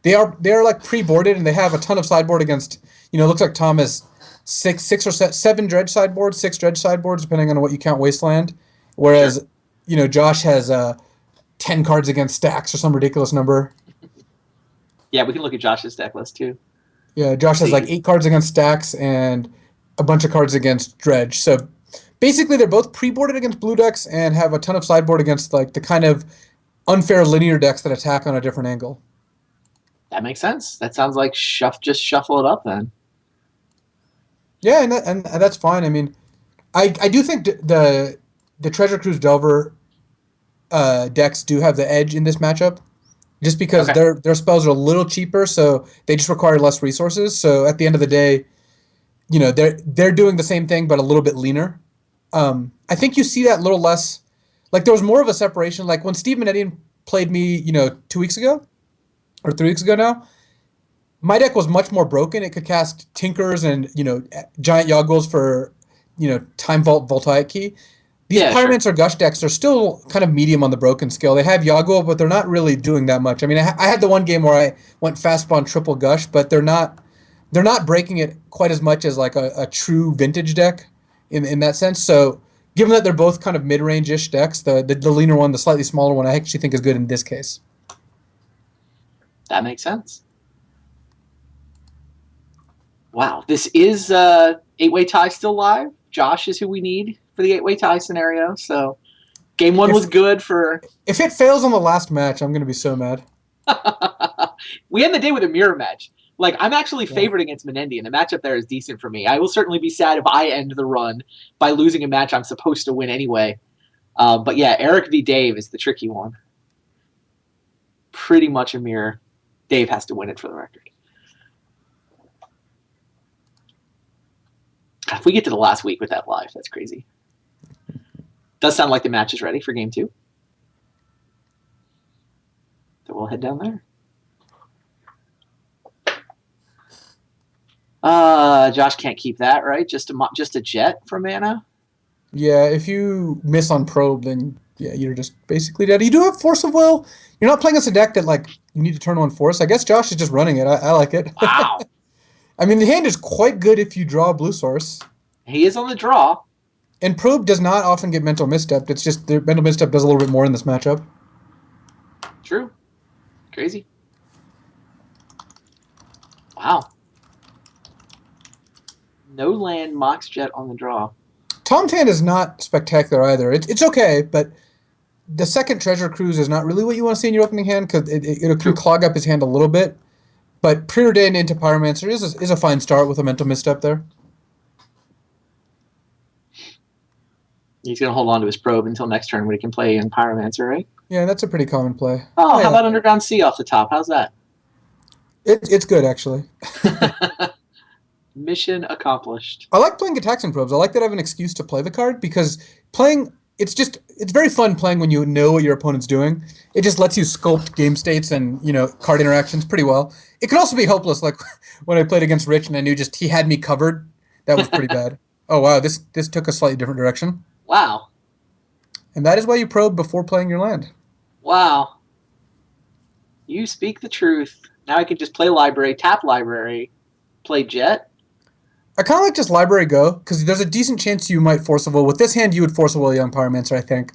they are like pre-boarded and they have a ton of sideboard against. It looks like Tom has six or 7 dredge sideboards, 6 dredge sideboards, depending on what you count Wasteland. Whereas Josh has 10 cards against stacks or some ridiculous number. Yeah, we can look at Josh's deck list too. Yeah, Josh has like 8 cards against stacks and a bunch of cards against dredge. So basically, they're both pre-boarded against blue decks and have a ton of sideboard against like the kind of unfair linear decks that attack on a different angle. That makes sense. That sounds like just shuffle it up then. Yeah, and that's fine. I mean, I do think the Treasure Cruise Delver decks do have the edge in this matchup, just because their spells are a little cheaper, so they just require less resources. So at the end of the day, they're doing the same thing but a little bit leaner. I think you see that a little less. Like there was more of a separation. Like when Steve Manettian played me, 2 weeks ago or 3 weeks ago now, my deck was much more broken. It could cast Tinkers and giant Yoggles for Time Vault Voltaic Key. These Pyromancer Gush decks are still kind of medium on the broken scale. They have Yoggle, but they're not really doing that much. I mean, I had the one game where I went fast spawn triple Gush, but they're not breaking it quite as much as like a true vintage deck in that sense. So given that they're both kind of mid-range-ish decks, the leaner one, the slightly smaller one, I actually think is good in this case. That makes sense. Wow, this is 8-way tie still live. Josh is who we need for the 8-way tie scenario. So game 1 was good for. If it fails on the last match, I'm going to be so mad. We end the day with a mirror match. Like, I'm actually favored against Menendian. The matchup there is decent for me. I will certainly be sad if I end the run by losing a match I'm supposed to win anyway. But yeah, Eric v. Dave is the tricky one. Pretty much a mirror. Dave has to win it for the record. If we get to the last week with that live, that's crazy. Does sound like the match is ready for game 2. I'll head down there. Josh can't keep that, right? Just a jet for mana. Yeah, if you miss on probe, then yeah, you're just basically dead. You do have Force of Will. You're not playing us a deck that like you need to turn on Force. I guess Josh is just running it. I like it. Wow. I mean, the hand is quite good if you draw a blue source. He is on the draw. And probe does not often get mental misstep. It's just the mental misstep does a little bit more in this matchup. True. Crazy. Wow. No land, Mox Jet on the draw. Tom's hand is not spectacular either. It's okay, but the second Treasure Cruise is not really what you want to see in your opening hand because it can clog up his hand a little bit. But Preordained into Pyromancer is a fine start with a mental misstep there. He's going to hold on to his probe until next turn when he can play in Pyromancer, right? Yeah, that's a pretty common play. Oh, how yeah. about Underground Sea off the top? How's that? It's good, actually. Mission accomplished. I like playing Gataxian Probes. I like that I have an excuse to play the card because playing it's very fun playing when you know what your opponent's doing. It just lets you sculpt game states and card interactions pretty well. It can also be hopeless, like when I played against Rich and I knew just he had me covered. That was pretty bad. Oh wow, this took a slightly different direction. Wow. And that is why you probe before playing your land. Wow. You speak the truth. Now I can just play library, tap library, play jet. I kind of like just library go because there's a decent chance you might force a will. With this hand, you would force a will Young Pyromancer, I think.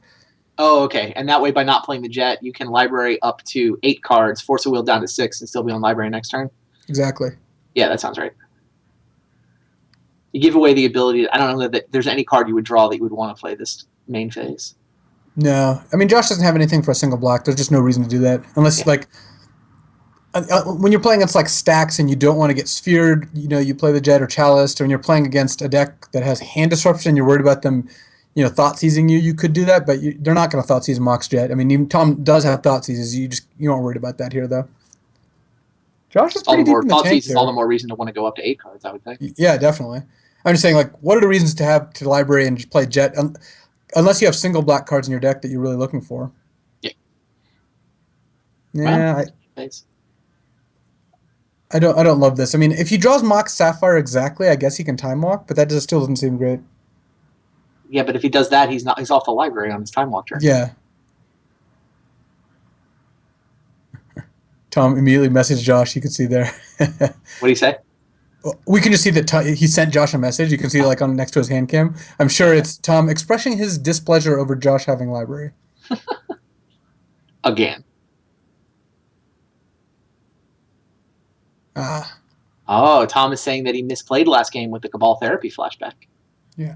Oh, okay. And that way, by not playing the jet, you can library up to 8 cards, force a wheel down to 6, and still be on library next turn. Exactly. Yeah, that sounds right. You give away the ability. I don't know that there's any card you would draw that you would want to play this main phase. No, I mean Josh doesn't have anything for a single black. There's just no reason to do that unless like when you're playing against like stacks and you don't want to get sphered. You play the jet or chalice, or when you're playing against a deck that has hand disruption, and you're worried about them, thought seizing you. You could do that, but they're not going to thought seize Mox Jet. I mean, even Tom does have thought seizes. You aren't worried about that here though. Josh is pretty deep in the tank here. All the more reason to want to go up to 8 cards, I would think. Yeah, definitely. I'm just saying, like, what are the reasons to have to library and just play jet? Unless you have single black cards in your deck that you're really looking for. Yeah. Yeah, Well, I don't love this. I mean, if he draws Mox Sapphire exactly, I guess he can time walk, but that still doesn't seem great. Yeah, but if he does that, he's off the library on his time walk turn. Yeah. Tom immediately messaged Josh. You can see there. What do you say? We can just see that he sent Josh a message. You can see like on next to his hand cam. I'm sure it's Tom expressing his displeasure over Josh having library. Again. Ah. Oh, Tom is saying that he misplayed last game with the Cabal Therapy flashback. Yeah.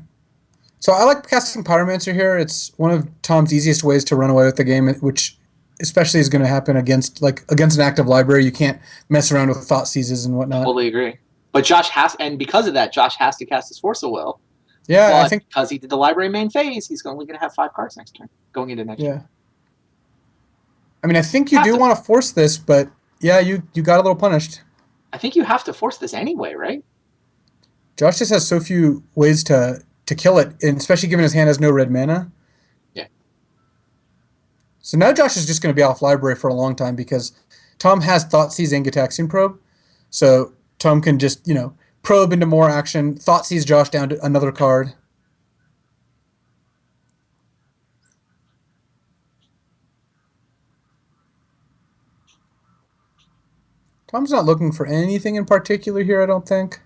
So I like casting Pyromancer here. It's one of Tom's easiest ways to run away with the game, which especially is going to happen against an active library. You can't mess around with thought seizes and whatnot. Totally agree. But Josh and because of that, Josh has to cast his Force of Will. Yeah, but I think because he did the library main phase, he's only going to have 5 cards next turn, going into next turn. I mean, I think you do want to force this, but yeah, you got a little punished. I think you have to force this anyway, right? Josh just has so few ways to kill it, and especially given his hand has no red mana. Yeah. So now Josh is just going to be off library for a long time because Tom has Thoughtseize and Gataxian Probe. So Tom can just, probe into more action, Thoughtseize Josh down to another card. Tom's not looking for anything in particular here, I don't think.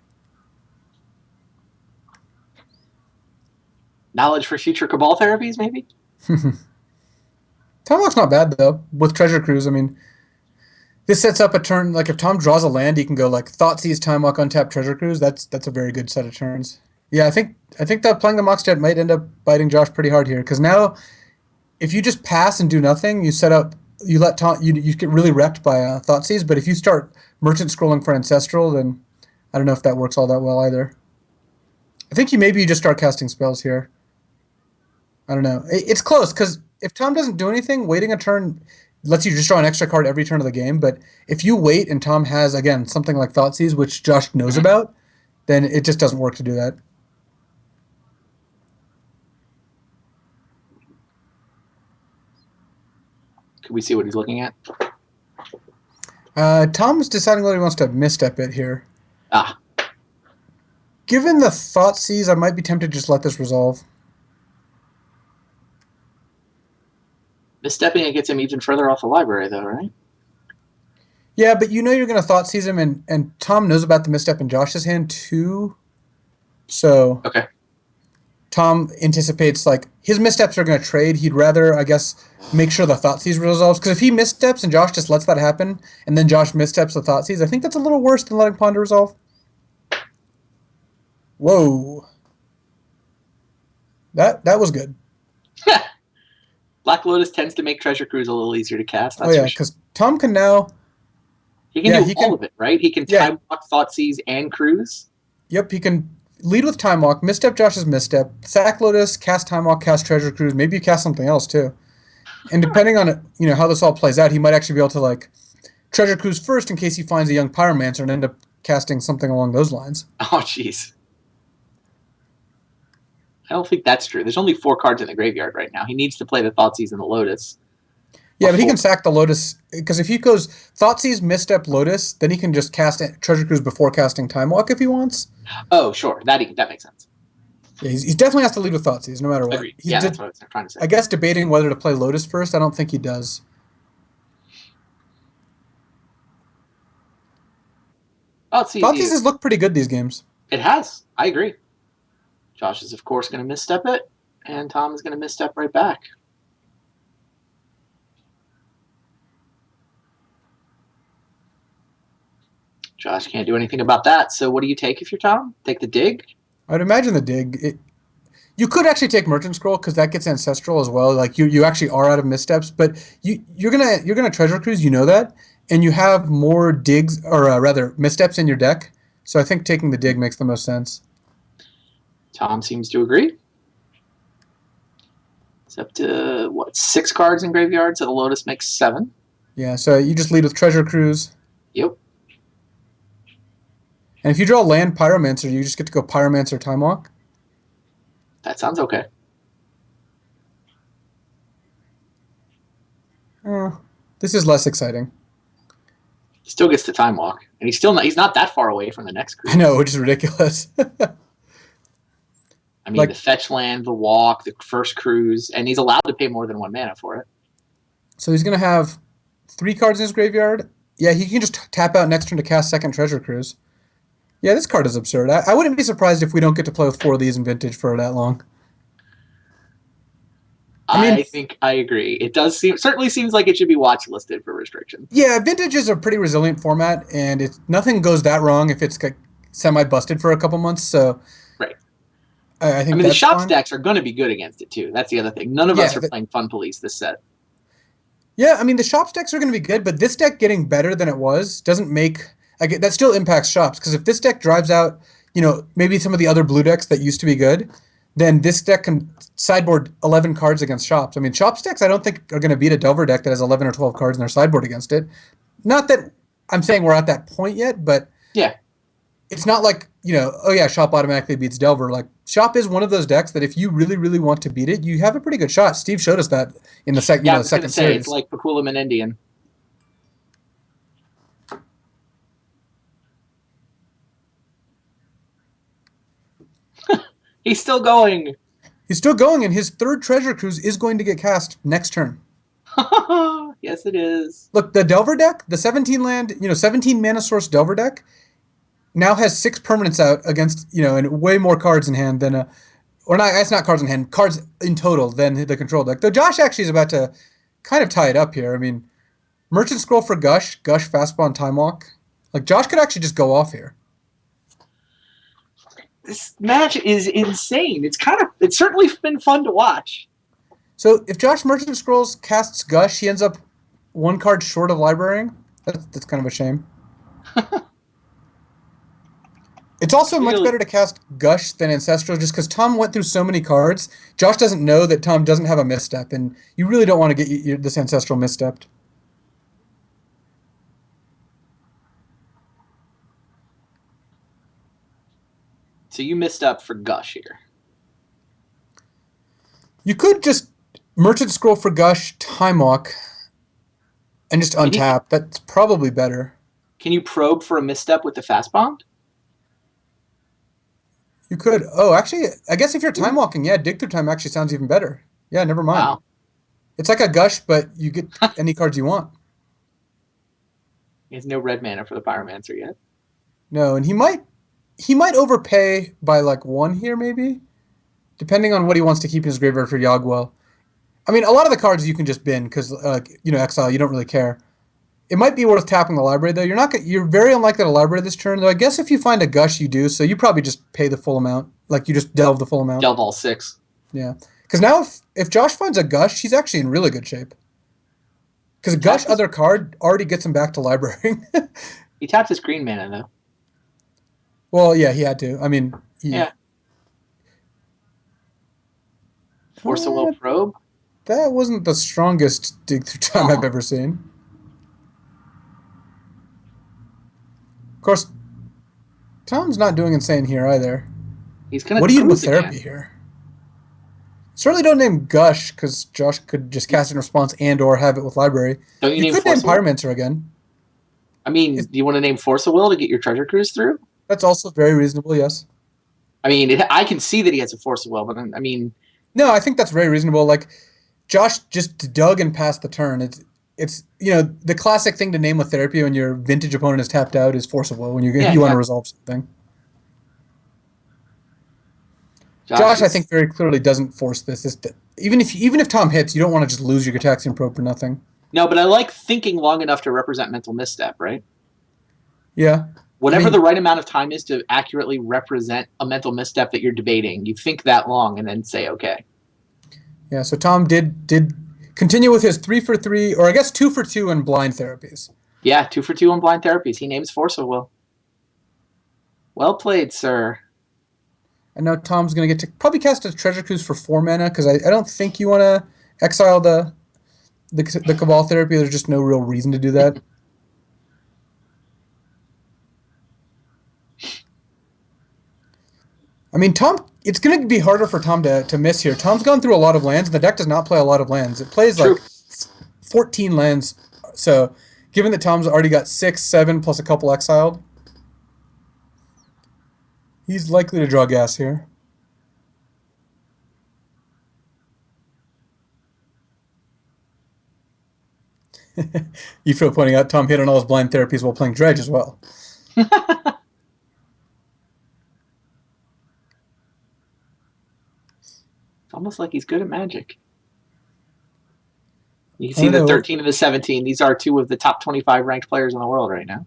Knowledge for future Cabal therapies, maybe? Tom looks not bad, though. With Treasure Cruise, I mean, this sets up a turn. Like, if Tom draws a land, he can go, like, Thoughtseize, Time Walk, untap Treasure Cruise. That's a very good set of turns. Yeah, I think that playing the Mox Jet might end up biting Josh pretty hard here. Because now, if you just pass and do nothing, you let Tom, you get really wrecked by Thoughtseize. But if you start Merchant Scrolling for Ancestral, then I don't know if that works all that well either. I think you just start casting spells here. I don't know. It's close, because if Tom doesn't do anything, waiting a turn lets you just draw an extra card every turn of the game. But if you wait and Tom has, again, something like Thoughtseize, which Josh knows about, then it just doesn't work to do that. Could we see what he's looking at? Tom's deciding whether he wants to misstep it here. Ah, Given the thought seize, I might be tempted to just let this resolve. misstepping it gets him even further off the library, though, right? Yeah, but you know you're going to thought seize him, and Tom knows about the misstep in Josh's hand too. So Okay. Tom anticipates like his missteps are going to trade. He'd rather, I guess, make sure the thought seize resolves. Because if he missteps and Josh just lets that happen, and then Josh missteps the thought seize, I think that's a little worse than letting Ponder resolve. Whoa, that was good. Black Lotus tends to make Treasure Cruise a little easier to cast. Oh That's yeah, for sure. because Tom can now. He can Yeah, do he all can. of it, right? He can Yeah, time walk, thought seize, and cruise. yep, he can lead with Time Walk, misstep Josh's misstep, sack Lotus, cast Time Walk, cast Treasure Cruise. Maybe you cast something else too. And depending on how this all plays out, he might actually be able to like Treasure Cruise first in case he finds a young Pyromancer and end up casting something along those lines. Oh, jeez. I don't think that's true. There's only 4 cards in the graveyard right now. He needs to play the Thoughtseize and the Lotus. Yeah, but he Before. can sack the Lotus because if he goes Thoughtseize, misstep Lotus, then he can just cast Treasure Cruise before casting Time Walk if he wants. Oh, sure. That makes sense. Yeah, he definitely has to lead with Thoughtseize no matter what. Agreed. He's Yeah, that's what I was trying to say. I guess debating whether to play Lotus first. I don't think he does. Thoughtseize. Thoughtseizes look pretty good these games. It has. I agree. Josh is, of course, going to misstep it, and Tom is going to misstep right back. Josh can't do anything about that. So what do you take if you're Tom? Take the dig? I'd imagine the dig. You could actually take Merchant Scroll because that gets ancestral as well. Like you actually are out of missteps, but you're gonna Treasure Cruise. You know that, and you have more digs or rather missteps in your deck. So I think taking the dig makes the most sense. Tom seems to agree. It's up to, what, 6 cards in graveyard, so the Lotus makes 7. Yeah. So you just lead with Treasure Cruise, Yep. and if you draw land Pyromancer, you just get to go Pyromancer Time Walk. That sounds okay. This is less exciting. He still gets to time walk, and he's not that far away from the next cruise. I know, which is ridiculous. I mean, like- the fetch land, the walk, the first cruise, and he's allowed to pay more than 1 mana for it. So he's gonna have 3 cards in his graveyard. Yeah, he can just tap out next turn to cast second Treasure Cruise. Yeah, this card is absurd. I wouldn't be surprised if we don't get to play with 4 of these in Vintage for that long. I think I agree. It certainly seems like it should be watch listed for restriction. Yeah, Vintage is a pretty resilient format, and nothing goes that wrong if it's semi-busted for a couple months. So, right. I think the shop fine. stacks are going to be good against it too. That's the other thing. None of us are playing Fun Police this set. Yeah, I mean the shop stacks are going to be good, but this deck getting better than it was doesn't make that still impacts shops because if this deck drives out, maybe some of the other blue decks that used to be good, then this deck can sideboard 11 cards against shops. I mean, shop stacks I don't think are going to beat a Delver deck that has 11 or 12 cards in their sideboard against it. Not that I'm saying we're at that point yet, but yeah, it's not like, oh yeah, shop automatically beats Delver. Like shop is one of those decks that if you really, really want to beat it, you have a pretty good shot. Steve showed us that in the second series. It's like Pakulam and Indian. He's still going. He's still going, and his 3rd Treasure Cruise is going to get cast next turn. Yes, it is. Look, the Delver deck, the 17 land, 17 mana source Delver deck, now has 6 permanents out against, and way more cards in hand than or not. It's not cards in hand, cards in total than the control deck. Though Josh actually is about to kind of tie it up here. I mean, Merchant Scroll for Gush, Fastball, Time Walk. Like Josh could actually just go off here. This match is insane. It's certainly been fun to watch. So if Josh Merchant Scrolls casts Gush, he ends up 1 card short of librarying. That's kind of a shame. It's also much better to cast Gush than Ancestral just because Tom went through so many cards. Josh doesn't know that Tom doesn't have a misstep, and you really don't want to get this Ancestral misstepped. So you missed up for Gush here. You could just Merchant Scroll for Gush, Time Walk. And just Can you untap. That's probably better. can you probe for a misstep with the fast bond? You could. Oh, actually, I guess if you're time Ooh, walking, yeah, dig through time actually sounds even better. Yeah, never mind. wow. It's like a gush, but you get any cards you want. He has no red mana for the Pyromancer yet. No, and he might overpay by like one here, maybe, depending on what he wants to keep in his graveyard for Yogwell. I mean, a lot of the cards you can just bin because, exile. You don't really care. It might be worth tapping the library though. You're very unlikely to library this turn though. I guess if you find a gush, you do. So you probably just pay the full amount. Like you just delve the full amount. Delve all 6. Yeah. Because now if Josh finds a gush, he's actually in really good shape. Because a gush His, other card already gets him back to library. he tapped his green mana though. Well, yeah, he had to. I mean, Yeah. Force a will uh, probe. that wasn't the strongest dig through time I've ever seen. Of course, Tom's not doing insane here either. He's gonna What do you do with cruise therapy again. here? Certainly don't name Gush because Josh could just cast it in response and/or have it with library. Don't you You name could name Force a will? Pyromancer again. I mean, do you want to name Force a will to get your treasure cruise through? That's also very reasonable. Yes. I mean, I can see that he has a Force of will, but I mean, No, I think that's very reasonable. Like Josh just dug and passed the turn. It's the classic thing to name with therapy when your vintage opponent is tapped out is Force of Will when yeah, you want to exactly. resolve something. Josh Josh, I is think very clearly doesn't force this. Even if Tom hits, you don't want to just lose your Gataxian Probe for nothing. no, but I like thinking long enough to represent mental misstep, right? Yeah, I Whatever the mean, right amount of time is to accurately represent a mental misstep that you're debating, you think that long and then say, okay. yeah. So Tom did continue with his 3 for 3, or I guess 2 for 2 in blind therapies. Yeah, 2 for 2 on blind therapies. He names Force of will. Well played, sir. And now Tom's gonna get to probably cast a Treasure Cruise for 4 mana because I don't think you want to exile the Cabal therapy. There's just no real reason to do that. I mean, Tom. It's going to be harder for Tom to miss here. Tom's gone through a lot of lands, and the deck does not play a lot of lands. It plays True. like 14 lands. So, given that Tom's already got 6, 7, plus a couple exiled, he's likely to draw gas here. You feel pointing out Tom hit on all his blind therapies while playing Dredge as well. It's almost like he's good at Magic. You can I see don't the know. 13 and the 17. These are 2 of the top 25 ranked players in the world right now.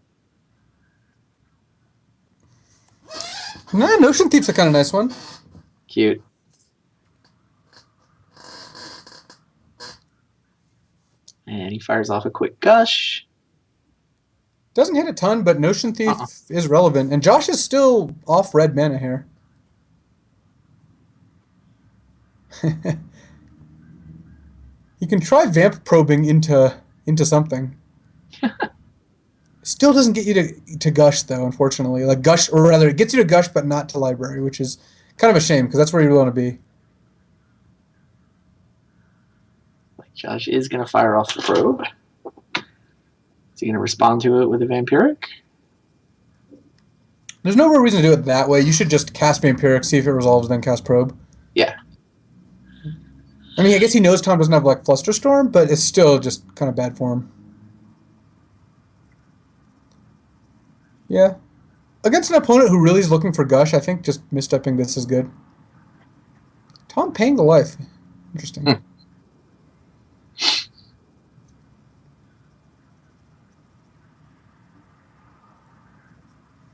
Nah, Notion Thief's a kind of nice one. Cute. And he fires off a quick gush. Doesn't hit a ton, but Notion Thief is relevant. And Josh is still off red mana here. He can try vamp probing into something. Still doesn't get you to gush though, unfortunately. Like gush, or rather, it gets you to gush, but not to library, which is kind of a shame because that's where you really want to be. Josh is going to fire off the probe. Is he going to respond to it with a Vampiric? There's no real reason to do it that way. You should just cast Vampiric, see if it resolves, then cast Probe. Yeah. I mean, I guess he knows Tom doesn't have like Flusterstorm, but it's still just kind of bad for him. Yeah. Against an opponent who really is looking for Gush, I think just misstepping this is good. Tom paying the life. Interesting.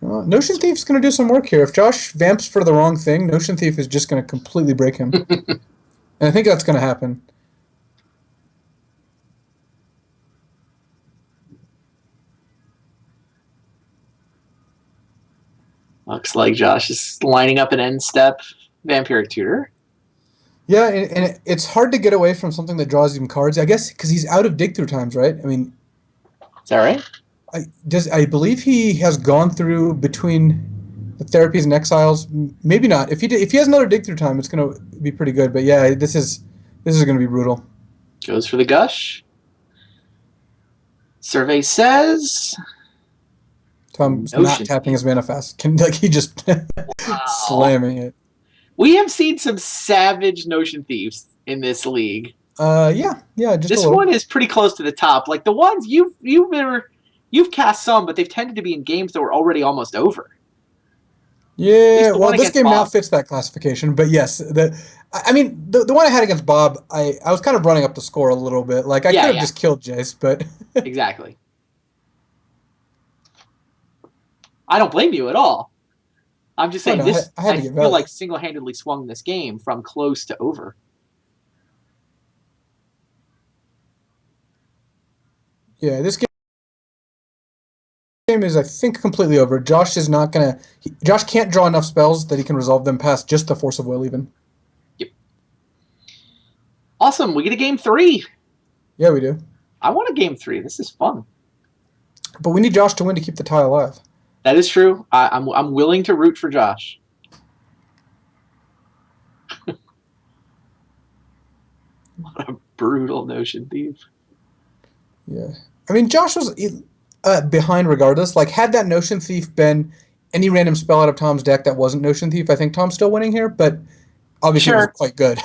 Notion Thief's going to do some work here. If Josh vamps for the wrong thing, Notion Thief is just going to completely break him. And I think that's going to happen. Looks like Josh is lining up an end step Vampiric Tutor. Yeah, and it's hard to get away from something that draws him cards. I guess because he's out of dig through times, right? I mean, is that right? I believe he has gone through between the therapies and exiles. Maybe not. If he has another dig through time, it's going to be pretty good. But yeah, this is going to be brutal. Goes for the gush. Survey says Tom's not Notion tapping Thief. his mana fast. He just Wow. slamming it. We have seen some savage Notion Thieves in this league. Yeah, just a This little. one is pretty close to the top. Like the ones you've cast some, but they've tended to be in games that were already almost over. At least Yeah, the well, one this against game now Bob. fits that classification. But yes, I mean, the one I had against Bob, I was kind of running up the score a little bit. Like I Yeah, could have yeah, just killed Jace, but exactly. I don't blame you at all. I'm just oh saying no, this. I had I to get feel value. like single-handedly swung this game from close to over. Yeah, this game is, I think, completely over. Josh is not gonna. Josh can't draw enough spells that he can resolve them past just the Force of Will, even. Yep. Awesome. We get a game 3. Yeah, we do. I want a game 3. This is fun. But we need Josh to win to keep the tie alive. That is true. I'm willing to root for Josh. What a brutal Notion Thief. Yeah, I mean, Josh was behind regardless. Like, had that Notion Thief been any random spell out of Tom's deck that wasn't Notion Thief, I think Tom's still winning here. But obviously, it was Sure. quite good.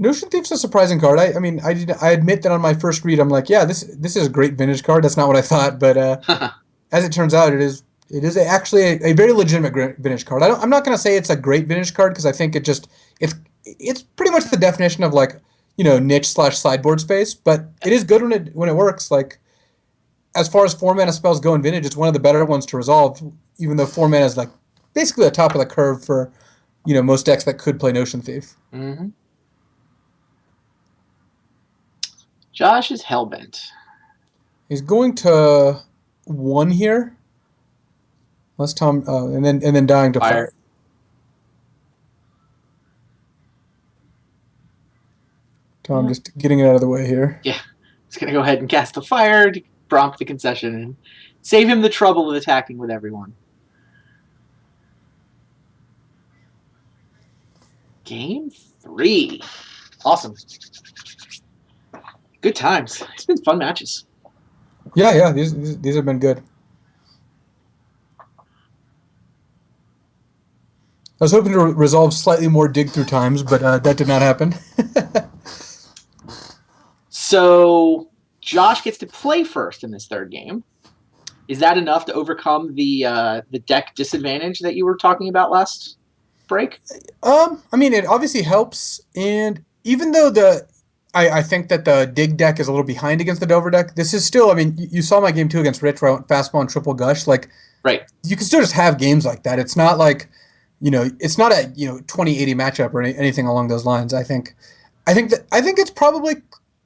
Notion Thief's a surprising card. I mean, I admit that on my first read, I'm like, yeah, this is a great vintage card. That's not what I thought, but as it turns out, it is actually a very legitimate vintage card. I'm not going to say it's a great vintage card because I think it's pretty much the definition of like niche slash sideboard space. But it is good when it works. Like as far as 4 mana spells go in vintage, it's one of the better ones to resolve. Even though 4 mana is like basically the top of the curve for most decks that could play Notion Thief. Mm-hmm. Josh is hellbent. He's going to 1 here. Unless Tom, and then dying to fire. Tom just getting it out of the way here. Yeah, he's gonna go ahead and cast the fire to prompt the concession and save him the trouble of attacking with everyone. Game 3. Awesome. Good times. It's been fun matches. Yeah. These have been good. I was hoping to resolve slightly more dig through times, but that did not happen. So Josh gets to play first in this third game. Is that enough to overcome the deck disadvantage that you were talking about last break? I mean, it obviously helps, and even though I think that the dig deck is a little behind against the Delver deck, this is still. I mean, you saw my game 2 against Rich where I went fastball and triple gush. Like, Right. you can still just have games like that. It's not like, it's not a 20-80 matchup or anything along those lines. I think it's probably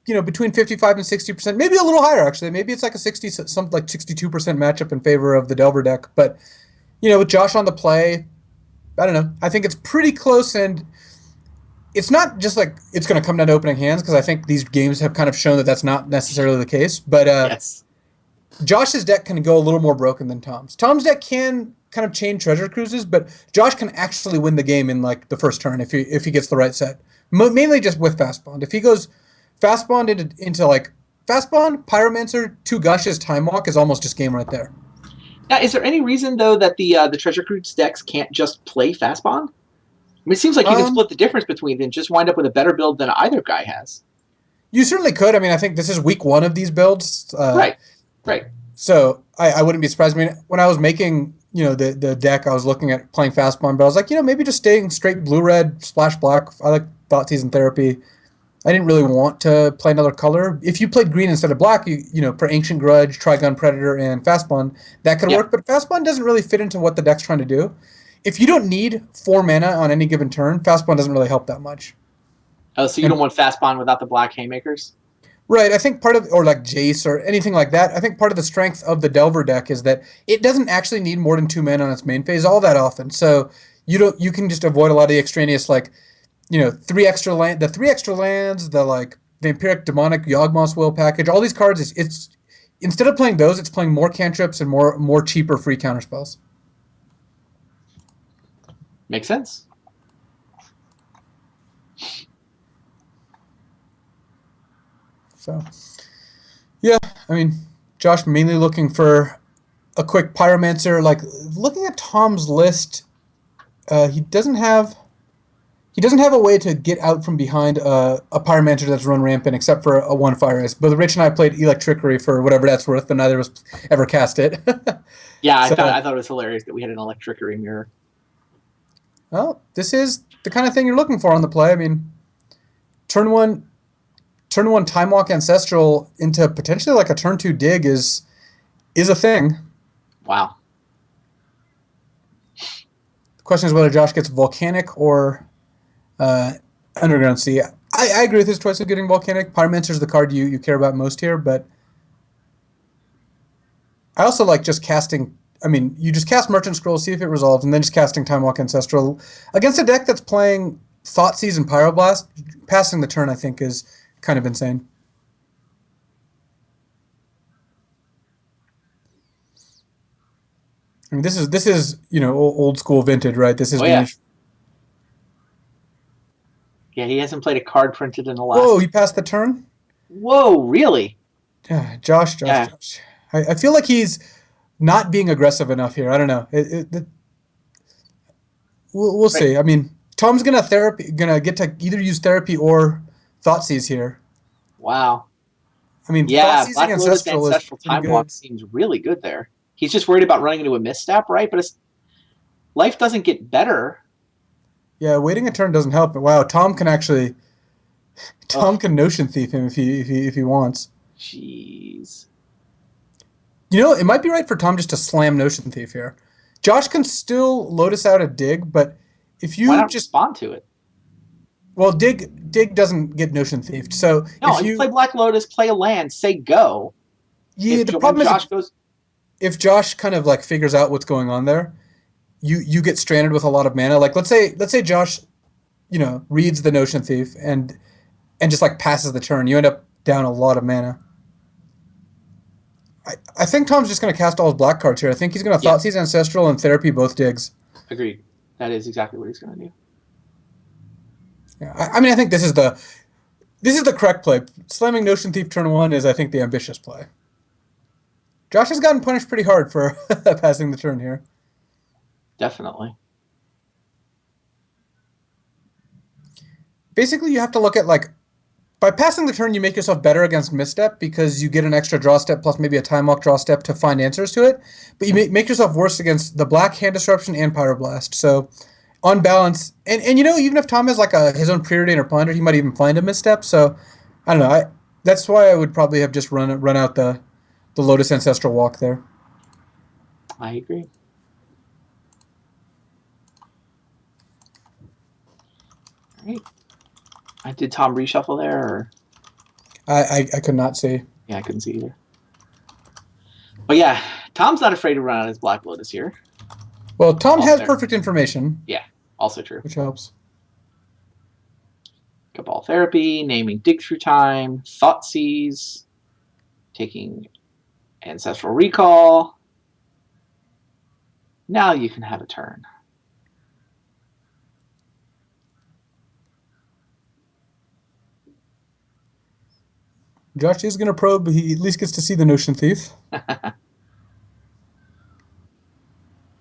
between 55 and 60%, maybe a little higher actually. Maybe it's like a 60, something like 62% matchup in favor of the Delver deck. But with Josh on the play, I don't know. I think it's pretty close, and it's not just like it's going to come down to opening hands because I think these games have kind of shown that that's not necessarily the case. But Yes. Josh's deck can go a little more broken than Tom's. Tom's deck can kind of chain treasure cruises, but Josh can actually win the game in like the first turn if he gets the right set. Mainly just with fast bond. If he goes fast bond into like fast bond, pyromancer, 2 gushes, time walk is almost just game right there. Now, is there any reason though that the Treasure Cruise decks can't just play fast bond? I mean, it seems like you can split the difference between them and just wind up with a better build than either guy has. You certainly could. I mean, I think this is week 1 of these builds. Right. So I wouldn't be surprised. I mean, when I was making the deck, I was looking at playing fast bond, but I was like, maybe just staying straight blue red splash black. I like Thought Season Therapy. I didn't really want to play another color. If you played green instead of black, for Ancient Grudge, Trigun Predator, and Fast Bond, that could work. But Fast Bond doesn't really fit into what the deck's trying to do. If you don't need 4 mana on any given turn, Fast Bond doesn't really help that much. Oh, so you don't want fast bond without the black haymakers? Right. I think part of, or like Jace or anything like that, I think part of the strength of the Delver deck is that it doesn't actually need more than 2 mana on its main phase all that often. So you can just avoid a lot of the extraneous, like, 3 extra land, the 3 extra lands, the Vampiric Demonic Yawgmoth's Will package, all these cards. It's instead of playing those, it's playing more cantrips and more cheaper free counter spells. Makes sense. So, yeah, I mean, Josh mainly looking for a quick Pyromancer. Like looking at Tom's list, he doesn't have a way to get out from behind a Pyromancer that's run rampant except for a one fire ice. But Rich and I played Electrickery for whatever that's worth, but neither of us ever cast it. Yeah, So, I thought it was hilarious that we had an Electrickery mirror. well, this is the kind of thing you're looking for on the play. I mean, turn one, turn one Time Walk Ancestral into potentially like a turn two dig is a thing. Wow. The question is whether Josh gets Volcanic or Underground Sea. I agree with his choice of getting Volcanic. Pyromancer is the card you care about most here, but I also like just casting. I mean, you just cast Merchant Scroll, see if it resolves, and then just casting Time Walk Ancestral against a deck that's playing Thoughtseize and Pyroblast. Passing the turn, I think, is kind of insane. I mean, this is old school vintage, right? This is Oh yeah. vintage. Yeah, he hasn't played a card printed in the Whoa, last. he passed the turn. Whoa, really? Yeah, Josh. Yeah. I feel like he's not being aggressive enough here. I don't know. We'll Right. see. I mean, Tom's gonna get to either use therapy or Thoughtseize here. Wow. I mean, Yeah, Thoughtseizing Black Lotus Ancestral is Ancestral pretty Time Walk good. seems really good there. He's just worried about running into a misstep, right? But his life doesn't get better. Yeah, waiting a turn doesn't help. But wow, Tom Ugh, can Notion Thief him if he wants. jeez. It might be right for Tom just to slam Notion Thief here. Josh can still Lotus out a dig, but if Why you not just respond to it? dig doesn't get Notion Thiefed. So No, if you play you Black Lotus, play a land, say go. yeah, the When problem is Josh goes, if Josh kind of like figures out what's going on there, you get stranded with a lot of mana. Like let's say Josh, reads the Notion Thief and just like passes the turn. You end up down a lot of mana. I think Tom's just going to cast all his black cards here. I think he's going to yeah, Thoughtseize Ancestral and Therapy both digs. agreed. That is exactly what he's going to do. Yeah, I mean, I think this is the correct play. Slamming Notion Thief turn one is, I think, the ambitious play. Josh has gotten punished pretty hard for passing the turn here. Definitely. Basically, you have to look at like by passing the turn, you make yourself better against misstep because you get an extra draw step plus maybe a time walk draw step to find answers to it. But you make yourself worse against the black hand disruption and pyroblast. So on balance, and even if Tom has like his own preordain or ponder, he might even find a misstep. So I don't know. That's why I would probably have just run out the Lotus Ancestral Walk there. I agree. All right. Did Tom reshuffle there? Or? I could not see. Yeah, I couldn't see either. But yeah, Tom's not afraid to run out his Black Lotus here. Well, Tom has perfect information. Yeah, also true. Which helps. Cabal Therapy, naming Dig Through Time, Thoughtseize, taking Ancestral Recall. Now you can have a turn. Josh is going to probe, but he at least gets to see the Notion Thief.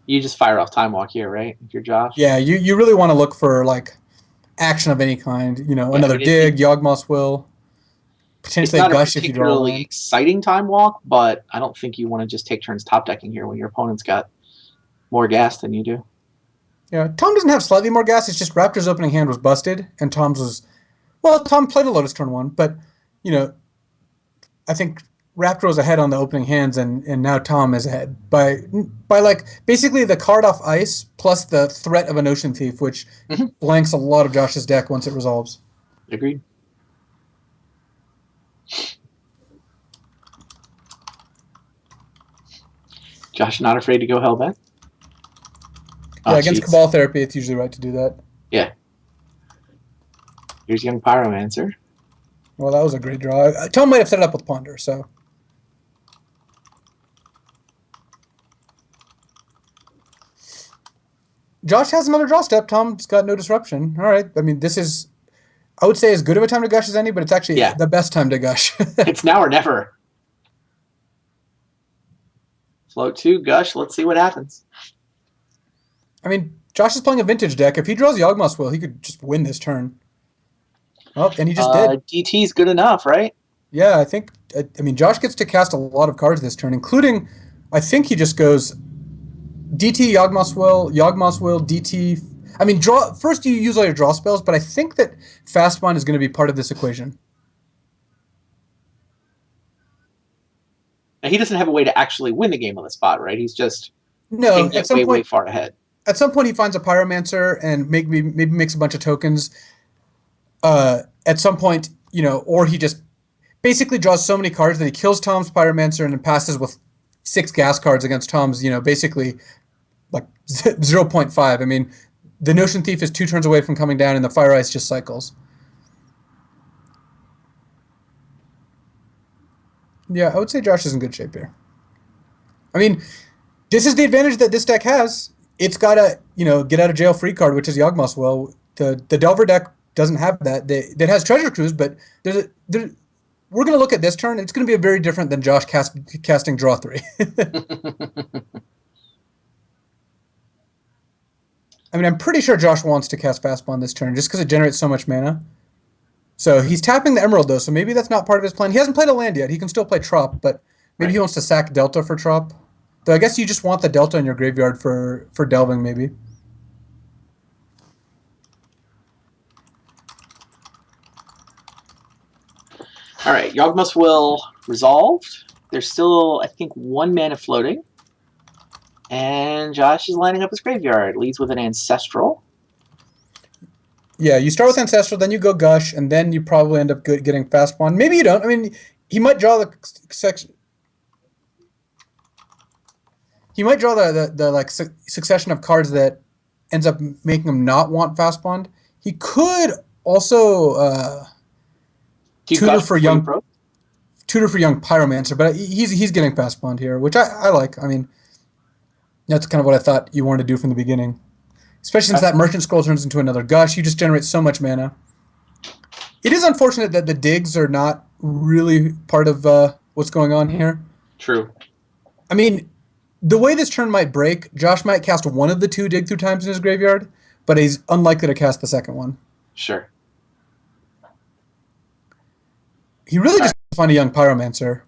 You just fire off Time Walk here, right? If you're Josh. Yeah, you really want to look for like action of any kind. Another dig, Yawgmoth's Will, potentially it's not Gush a if you draw particularly land. exciting Time Walk, but I don't think you want to just take turns top decking here when your opponent's got more gas than you do. Yeah, Tom doesn't have slightly more gas. It's just Raptor's opening hand was busted, and Tom's was Tom played a Lotus turn one, but I think Raptor was ahead on the opening hands, and now Tom is ahead by like basically the card off ice plus the threat of a Notion Thief, which blanks a lot of Josh's deck once it resolves. Agreed. Josh not afraid to go hellbent. Yeah, against Cabal Therapy, it's usually right to do that. Yeah. Here's Young Pyromancer. Well, that was a great draw. Tom might have set it up with Ponder, so. Josh has another draw step. Tom's got no disruption. All right. I mean, this is I would say as good of a time to gush as any, but it's actually Yeah, the best time to gush. it's now or never. Float 2, gush. Let's see what happens. I mean, Josh is playing a vintage deck. If he draws Yawgmoth's Will, he could just win this turn. Oh, and he just did. DT's good enough, right? Yeah, I think. I mean, Josh gets to cast a lot of cards this turn, including. I think he just goes DT Yawgmoth's Will, DT. I mean, draw first. You use all your draw spells, but I think that Fastbind is going to be part of this equation. Now, he doesn't have a way to actually win the game on the spot, right? He's just No, taking it way, way far ahead. At some point, he finds a Pyromancer and maybe makes a bunch of tokens. At some point, or he just basically draws so many cards that he kills Tom's Pyromancer and then passes with 6 gas cards against Tom's, basically like 0.5. I mean, the Notion Thief is 2 turns away from coming down, and the Fire Ice just cycles. Yeah, I would say Josh is in good shape here. I mean, this is the advantage that this deck has. It's got a, get out of jail free card, which is Yawgmoth's Will. The Delver deck doesn't have that. It has Treasure Cruise, but we're going to look at this turn. It's going to be very different than Josh casting Draw 3. I mean, I'm pretty sure Josh wants to cast Fastbond this turn just because it generates so much mana. So he's tapping the Emerald, though, so maybe that's not part of his plan. He hasn't played a land yet. He can still play Trop, but maybe he wants to sack Delta for Trop. Though I guess you just want the Delta in your graveyard for delving, maybe. All right, Yawgmoth's Will resolved. There's still, I think, 1 mana floating. And Josh is lining up his graveyard. Leads with an Ancestral. Yeah, you start with Ancestral, then you go Gush, and then you probably end up getting Fastbond. Maybe you don't. I mean, he might draw the section. He might draw the succession of cards that ends up making him not want Fastbond. He could also tutor for young Pyromancer, but he's getting Fastbond here, which I like. I mean, that's kind of what I thought you wanted to do from the beginning. Especially since that Merchant Scroll turns into another Gush, you just generate so much mana. It is unfortunate that the digs are not really part of what's going on here. True. I mean, the way this turn might break, Josh might cast one of the 2 dig through times in his graveyard, but he's unlikely to cast the second one. Sure. He really just find a young Pyromancer.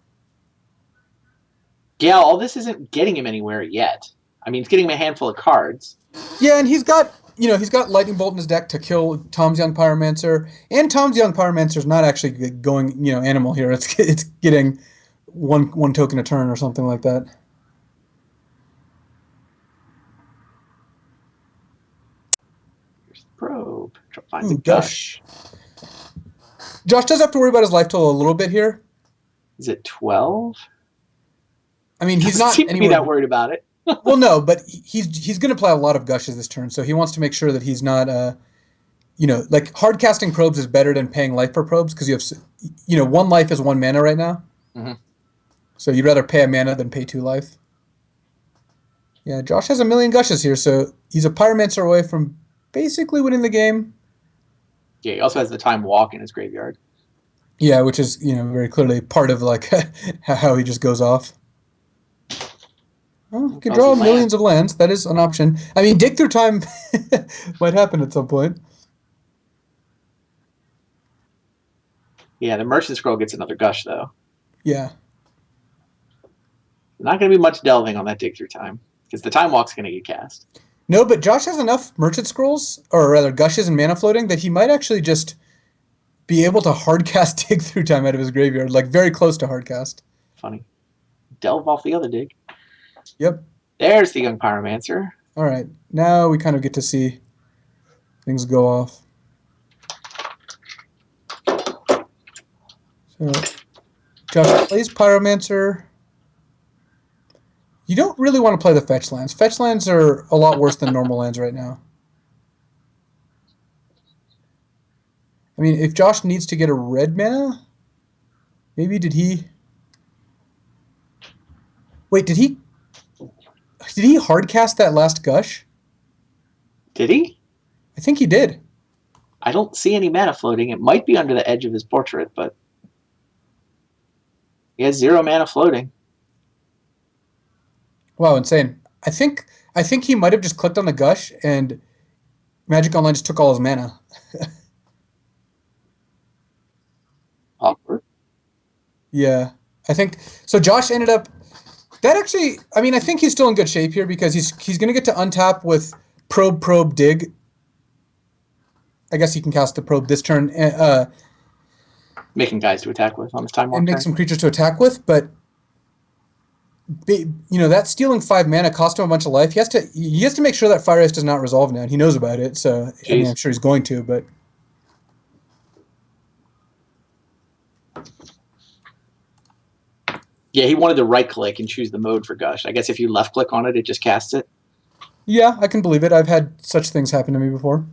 Yeah, all this isn't getting him anywhere yet. I mean, it's getting him a handful of cards. Yeah, and he's got Lightning Bolt in his deck to kill Tom's Young Pyromancer, and Tom's Young Pyromancer is not actually going, animal here. It's getting one token a turn or something like that. Here's the probe. Finds a Gush. Josh does have to worry about his life total a little bit here. Is it 12? I mean, he's not seem to be that worried about it. Well, no, but he's going to play a lot of Gushes this turn, so he wants to make sure that he's not, hard casting probes is better than paying life for probes because you have, 1 life is 1 mana right now. Mm-hmm. So you'd rather pay a mana than pay 2 life. Yeah, Josh has a million Gushes here, so he's a Pyromancer away from basically winning the game. Yeah, he also has the Time Walk in his graveyard. Yeah, which is, very clearly part of, how he just goes off. Well, you can draw millions of lands. That is an option. I mean, dig through time might happen at some point. Yeah, the Merchant Scroll gets another Gush, though. Yeah. Not going to be much delving on that dig through time, because the Time Walk's going to get cast. No, but Josh has enough Merchant Scrolls, or rather Gushes and mana floating, that he might actually just be able to hardcast dig through time out of his graveyard, very close to hardcast. Funny. Delve off the other dig. Yep. There's the young Pyromancer. All right. Now we kind of get to see things go off. So, Josh plays Pyromancer. You don't really want to play the fetch lands. Fetch lands are a lot worse than normal lands right now. I mean, if Josh needs to get a red mana, maybe did he... Wait, did he hardcast that last Gush? Did he? I think he did. I don't see any mana floating. It might be under the edge of his portrait, but he has 0 mana floating. Wow, insane. I think he might have just clicked on the gush and Magic Online just took all his mana. Awkward. Yeah. I think so Josh ended up that actually I mean I think he's still in good shape here because he's gonna get to untap with probe dig. I guess he can cast the probe this turn Making guys to attack with on his time walk and make turn. some creatures to attack with, but that stealing 5 mana cost him a bunch of life. He has to make sure that Fire Ice does not resolve now. And he knows about it, so Jeez. I mean I'm sure he's going to, but Yeah, he wanted to right click and choose the mode for Gush. I guess if you left click on it, it just casts it. yeah, I can believe it. I've had such things happen to me before.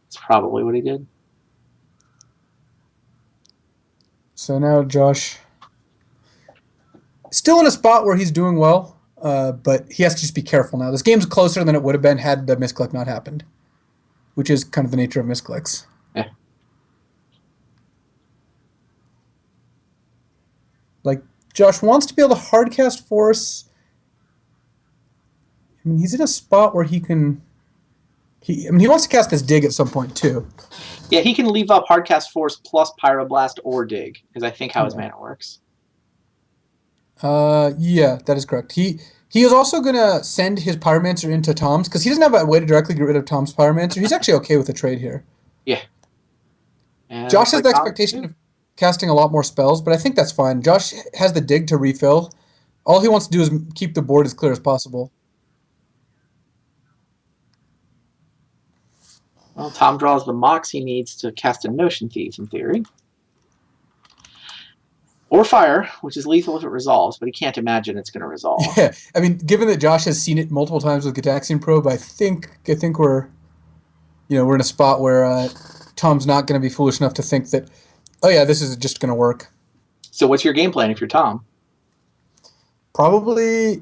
That's probably what he did. So now Josh still in a spot where he's doing well, but he has to just be careful now. This game's closer than it would have been had the misclick not happened, which is kind of the nature of misclicks. Yeah. Like, Josh wants to be able to hardcast Force. I mean, he's in a spot where he can... he wants to cast this dig at some point, too. Yeah, he can leave up Hardcast Force plus Pyroblast or Dig, is I think how his mana works. Yeah, that is correct. He is also going to send his Pyromancer into Tom's, because he doesn't have a way to directly get rid of Tom's Pyromancer. He's actually okay with the trade here. Yeah. And Josh has the Tom, expectation of casting a lot more spells, but I think that's fine. Josh has the dig to refill. All he wants to do is keep the board as clear as possible. Well, Tom draws the Mox he needs to cast a Notion Thief, in theory. Or Fire, which is lethal if it resolves, but he can't imagine it's going to resolve. Yeah, I mean, given that Josh has seen it multiple times with Gitaxian Probe, I think we're in a spot where Tom's not going to be foolish enough to think that, oh yeah, this is just going to work. So what's your game plan if you're Tom? Probably,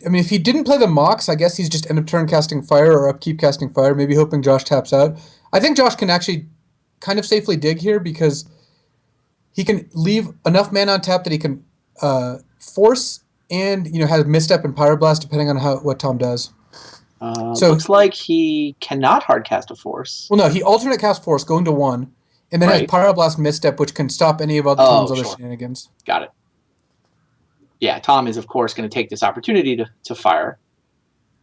I mean, if he didn't play the Mox, I guess he's just end of turn casting Fire or upkeep casting Fire, maybe hoping Josh taps out. I think Josh can actually kind of safely dig here because he can leave enough mana on tap that he can force and have misstep and Pyroblast depending on what Tom does. So looks like he cannot hardcast a Force. Well, no, he alternate cast Force going to 1, and then has Pyroblast misstep, which can stop any of Tom's other shenanigans. Got it. Yeah, Tom is of course going to take this opportunity to fire.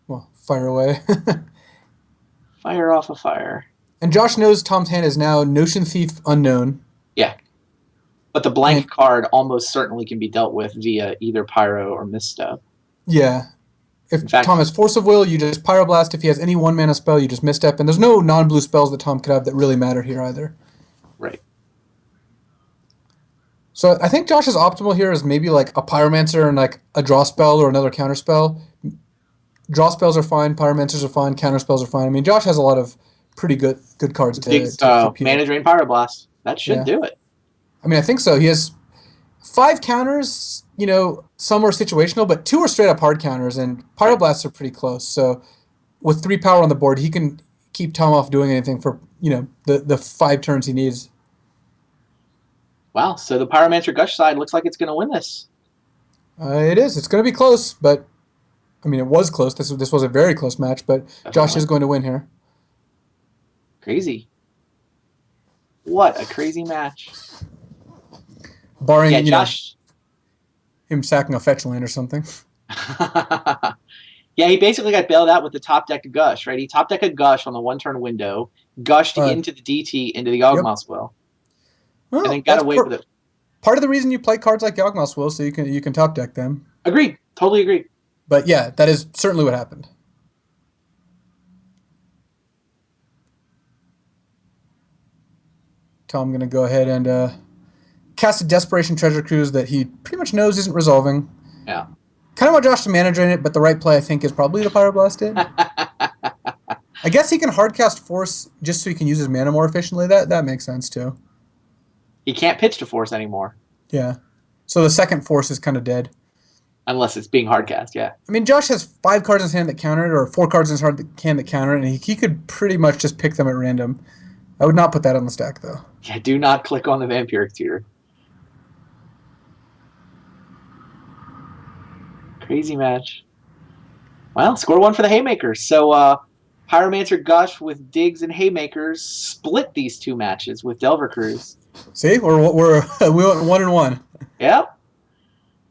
Well, fire away. Fire off a fire. And Josh knows Tom's hand is now Notion Thief unknown. Yeah. But the blank card almost certainly can be dealt with via either Pyro or Misstep. Yeah. If Tom has Force of Will, you just Pyroblast. If he has any 1-mana spell, you just Misstep. And there's no non-blue spells that Tom could have that really matter here either. Right. So I think Josh's optimal here is maybe like a Pyromancer and like a draw spell or another counter spell. Draw spells are fine, Pyromancers are fine, counter spells are fine. I mean, Josh has a lot of pretty good cards to Mana Drain Pyroblast. That should do it. I mean, I think so. He has 5 counters, some are situational, but 2 are straight up hard counters, and Pyroblasts are pretty close. So with 3 power on the board, he can keep Tom off doing anything for, the 5 turns he needs. Wow, so the Pyromancer Gush side looks like it's going to win this. It is. It's going to be close, but, I mean, it was close. This was a very close match, but Josh is going to win here. Crazy. What a crazy match. Barring, him sacking a fetch land or something. Yeah, he basically got bailed out with the top deck of Gush, right? He top decked a Gush on the 1-turn window, gushed into the DT, into the Yawgmoth's Will, and then got away with it. Part of the reason you play cards like Yawgmoth's Will, so you can top deck them. Agreed. Totally agreed. But yeah, that is certainly what happened. Tom going to go ahead and cast a Desperation Treasure Cruise that he pretty much knows isn't resolving. Yeah. Kind of want Josh to mana drain it, but the right play, I think, is probably the Pyroblast in. I guess he can hardcast Force just so he can use his mana more efficiently. That makes sense, too. He can't pitch to Force anymore. Yeah. So the second Force is kind of dead. Unless it's being hardcast, yeah. I mean, Josh has 5 cards in his hand that counter it, or 4 cards in his hand that counter it, and he could pretty much just pick them at random. I would not put that on the stack, though. Yeah, do not click on the vampiric tutor. Crazy match. Well, score one for the Haymakers. So Pyromancer Gush with Diggs and Haymakers split these two matches with Delver Cruise. See, we went 1-1. Yep.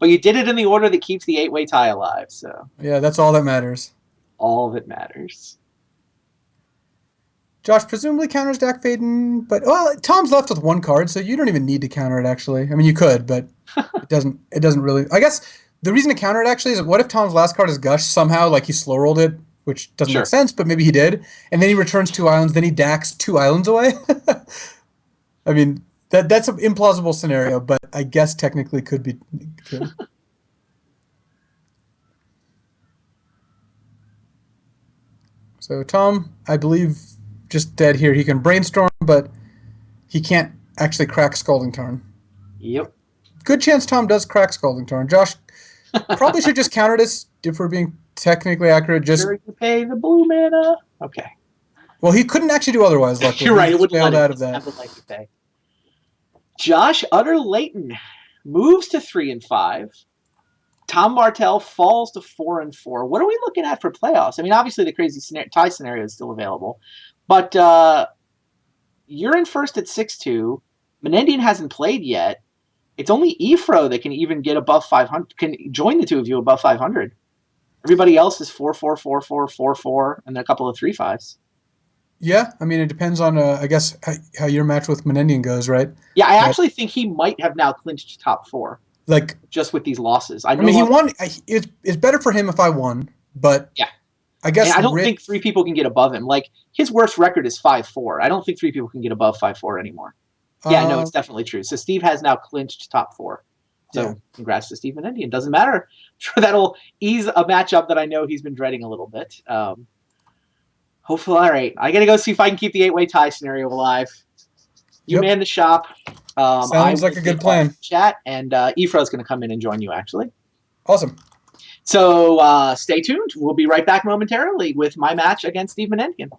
But you did it in the order that keeps the 8-way tie alive. So yeah, that's all that matters. All that matters. Josh presumably counters Dak Faden, but well, Tom's left with one card, so you don't even need to counter it. Actually, I mean you could, but it doesn't. It doesn't really. I guess the reason to counter it actually is what if Tom's last card is Gush somehow, like he slow rolled it, which doesn't make sense, but maybe he did, and then he returns 2 islands, then he Dax 2 islands away. I mean that's an implausible scenario, but I guess technically could be true. So Tom, I believe, just dead here. He can brainstorm, but he can't actually crack Scalding Tarn. Yep. Good chance Tom does crack Scalding Tarn. Josh probably should just counter this if we're being technically accurate. Just sure you pay the blue mana. Okay. Well, he couldn't actually do otherwise. Luckily, you're right. It wouldn't failed let out of that. Like to pay. Josh Utter-Leyton moves to 3-5. Tom Martell falls to 4-4. What are we looking at for playoffs? I mean, obviously the crazy tie scenario is still available, but you're in first at 6-2. Menendian hasn't played yet. It's only Ephro that can even get above 500. Can join the two of you above 500. Everybody else is 4-4, 4-4, 4-4, and then a couple of 3-5s. Yeah, I mean, it depends on, I guess, how your match with Menendian goes, right? Yeah, I actually think he might have now clinched top 4. Like just with these losses. I mean, he won. It's better for him if I won, but yeah, I guess and I don't think 3 people can get above him. Like his worst record is 5-4. I don't think 3 people can get above 5-4 anymore. Yeah, no, it's definitely true. So Steve has now clinched top 4. So congrats to Steve Menendian. Doesn't matter. I'm sure that'll ease a matchup that I know he's been dreading a little bit. Hopefully, all right. I got to go see if I can keep the 8-way tie scenario alive. You man the shop. Sounds like a good plan. Chat, and Ephra's going to come in and join you, actually. Awesome. So stay tuned. We'll be right back momentarily with my match against Steve Menendian.